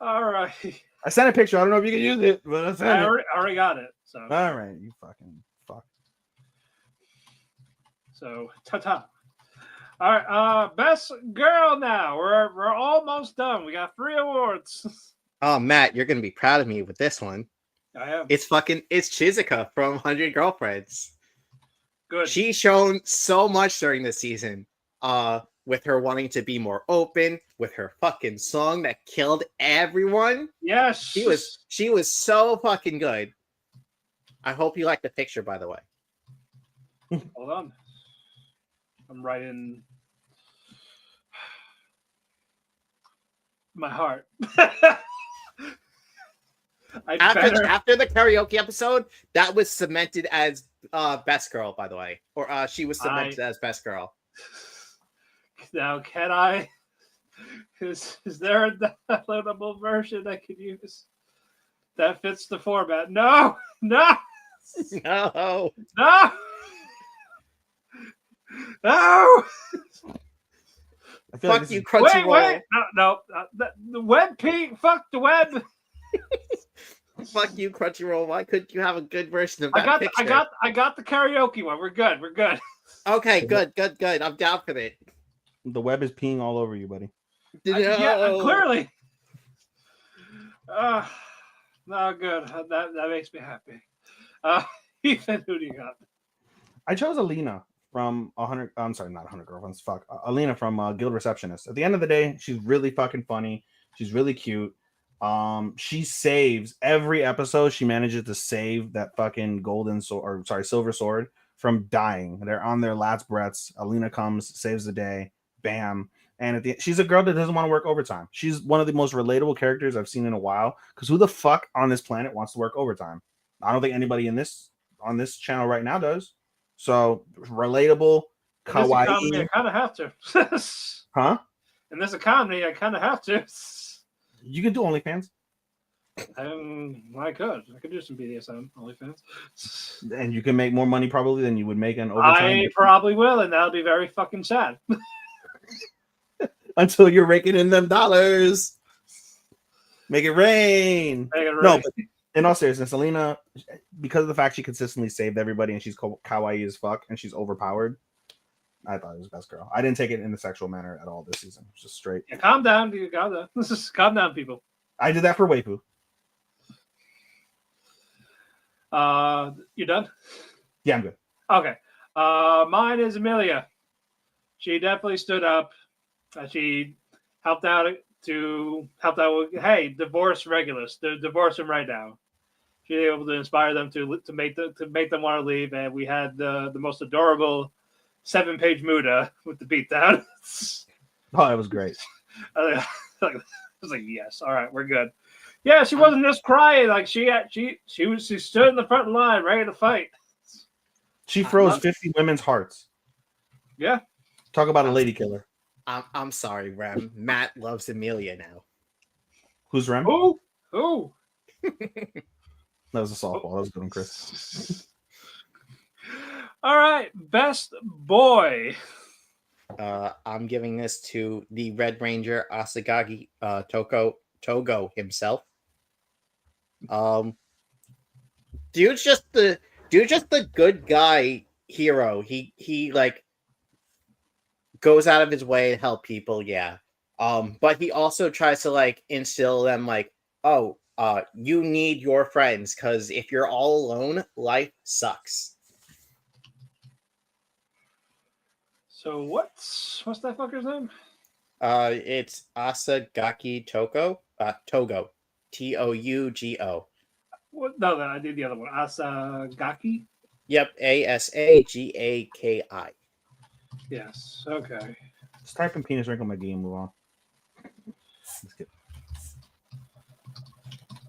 All right. I sent a picture. I don't know if you can use it, but I sent it. Already got it. So. All right, you fucking fuck. So, ta-ta. All right, best girl now. We're almost done. We got 3 awards. Oh, Matt, you're gonna be proud of me with this one. I am. It's Chizuka from 100 Girlfriends. Good. She's shown so much during this season. With her wanting to be more open, with her fucking song that killed everyone. Yes. She was so fucking good. I hope you like the picture, by the way. Hold on. I'm writing my heart. After the karaoke episode, that was cemented as best girl, by the way. Or she was cemented as best girl. Now, can I? Is there a downloadable version I could use that fits the format? No. No. No. I feel like Fuck this you, is Wait, Crunchyroll. no. The web peak. Fuck the web. Fuck you, Crunchyroll. Why couldn't you have a good version of I that got picture? the karaoke one. We're good. Okay, good. I'm down for it. the web is peeing all over you, buddy. No. Clearly. No, good. That makes me happy. Ethan, who do you got? I chose Alina from 100. I'm sorry, not 100 Girlfriends. Fuck, Alina from Guild Receptionist. At the end of the day, she's really fucking funny. She's really cute. She saves every episode. She manages to save that fucking golden sword, or sorry, silver sword from dying. They're on their last breaths. Alina comes, saves the day. Bam. And at the she's a girl that doesn't want to work overtime. She's one of the most relatable characters I've seen in a while. Because who the fuck on this planet wants to work overtime? I don't think anybody on this channel right now does. So relatable, kawaii. I kind of have to. Huh? In this economy, I kind of have to. You can do OnlyFans, I could do some BDSM OnlyFans. and you can make more money probably than you would make on overtime. I probably will, and that'll be very fucking sad. Until you're raking in them dollars. Make it rain. No, but in all seriousness, Alina, because of the fact she consistently saved everybody and she's kawaii as fuck and she's overpowered, I thought it was best girl. I didn't take it in a sexual manner at all this season. It was just straight. Yeah, calm down. Calm down, people. I did that for Waifu. You done? Yeah, I'm good. Okay. Mine is Amelia. She definitely stood up. She helped out with, hey, divorce Regulus. Divorce him right now. She was able to inspire them to make them want to leave, and we had the most adorable 7-page Muda with the beatdown. Oh, that was great. I was like, yes, all right, we're good. Yeah, she wasn't just crying. Like she stood in the front line, ready to fight. She froze 50 women's hearts. Yeah. Talk about a lady killer. I'm sorry, Rem. Matt loves Amelia now. Who's Rem? Who? That was a softball. That was a good one, Chris. All right, best boy. I'm giving this to the Red Ranger Asagagi Togo himself. Dude's just the good guy hero. He like goes out of his way to help people, yeah. But he also tries to like instill them like, you need your friends, because if you're all alone, life sucks. So what's that fucker's name? It's Asagaki Togo. Tougo. Tougo. What? No, I did the other one. Asagaki. Yep, Asagaki. Yes. Okay. Just type in penis wrinkle McGee and move on. Let's get...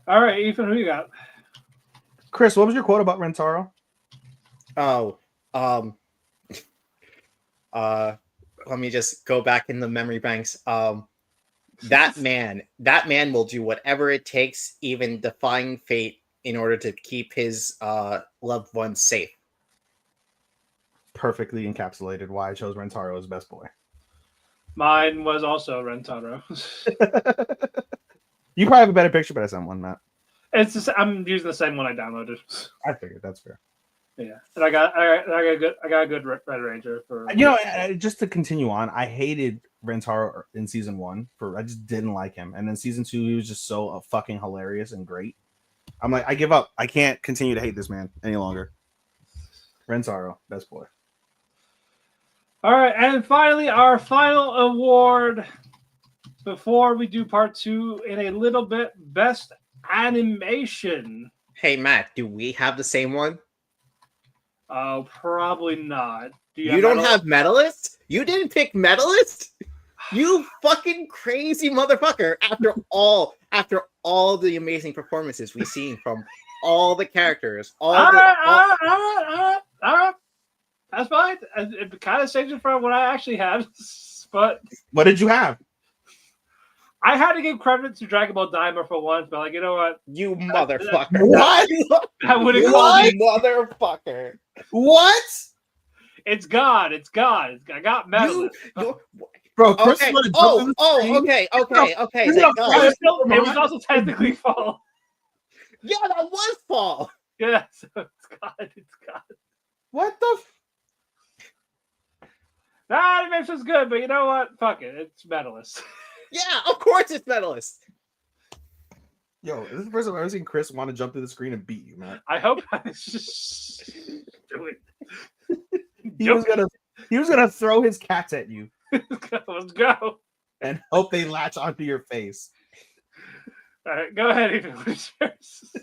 All right, Ethan, who you got? Chris, what was your quote about Rentaro? Let me just go back in the memory banks. That man will do whatever it takes, even defying fate, in order to keep his loved ones safe. Perfectly encapsulated why I chose Rentaro as best boy. Mine was also Rentaro. You probably have a better picture, but I sent one, Matt. It's just, I'm using the same one I downloaded. I figured that's fair. Yeah, and I got a good Red Ranger for. You know, just to continue on, I hated Rentaro in season 1 I just didn't like him, and then season 2 he was just so fucking hilarious and great. I'm like, I give up. I can't continue to hate this man any longer. Rentaro, best boy. All right, and finally, our final award before we do part 2 in a little bit, best animation. Hey Matt, do we have the same one? Oh, probably not. You don't have medalist? You didn't pick medalist? You fucking crazy motherfucker! After all the amazing performances we've seen from all the characters, all right. That's fine. It kind of saves it from what I actually had, but what did you have? I had to give credit to Dragon Ball Daima for once, but like, you know what? You motherfucker! What? I would have called it motherfucker! What? It's God. I got medal. Bro, Chris Okay. would have jumped in the screen. Okay. He's Thank gonna God. fly- It was also technically fall. Yeah, that was fall. Yeah, so it's God. It's God. What the? That animation's good, but you know what? Fuck it. It's medalist. Yeah, of course it's medalist. Yo, this is the first time I've ever seen Chris want to jump through the screen and beat you, man. I hope I just do it. He was gonna throw his cats at you Let's go. and hope they latch onto your face. All right, go ahead, Ethan. What's yours?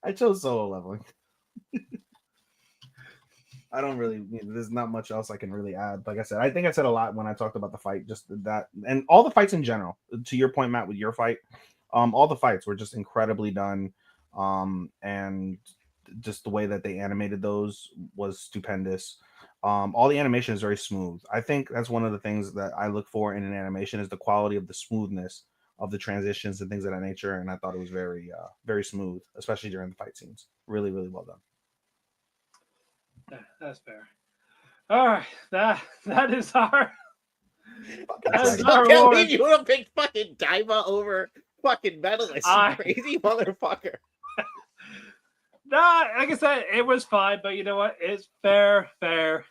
I chose solo leveling. I don't really. There's not much else I can really add. Like I said, I think I said a lot when I talked about the fight. Just that, and all the fights in general. To your point, Matt, with your fight, all the fights were just incredibly done, and just the way that they animated those was stupendous. All the animation is very smooth. I think that's one of the things that I look for in an animation is the quality of the smoothness of the transitions and things of that nature. And I thought it was very, very smooth, especially during the fight scenes. Really, really well done. That's fair. All right, that is our. That is Exactly. our I can't award. believe you would have picked fucking Daima over fucking medalist. You crazy motherfucker. Nah, like I said, it was fine, but you know what? It's fair. That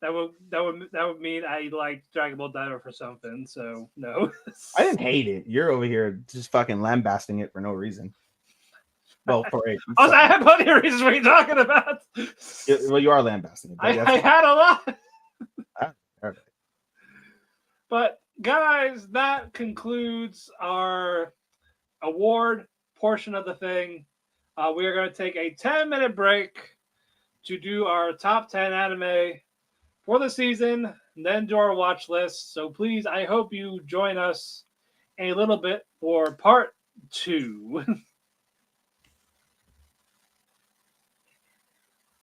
would mean I like Dragon Ball Daima for something. So no. I didn't hate it. You're over here just fucking lambasting it for no reason. Well, for it. Also, I have plenty of reasons what you're talking about. Well, you are lambasting it. But I had a lot. Okay. But guys, that concludes our award portion of the thing. We are going to take a 10-minute break to do our top 10 anime for the season, and then do our watch list. So please, I hope you join us in a little bit for part 2.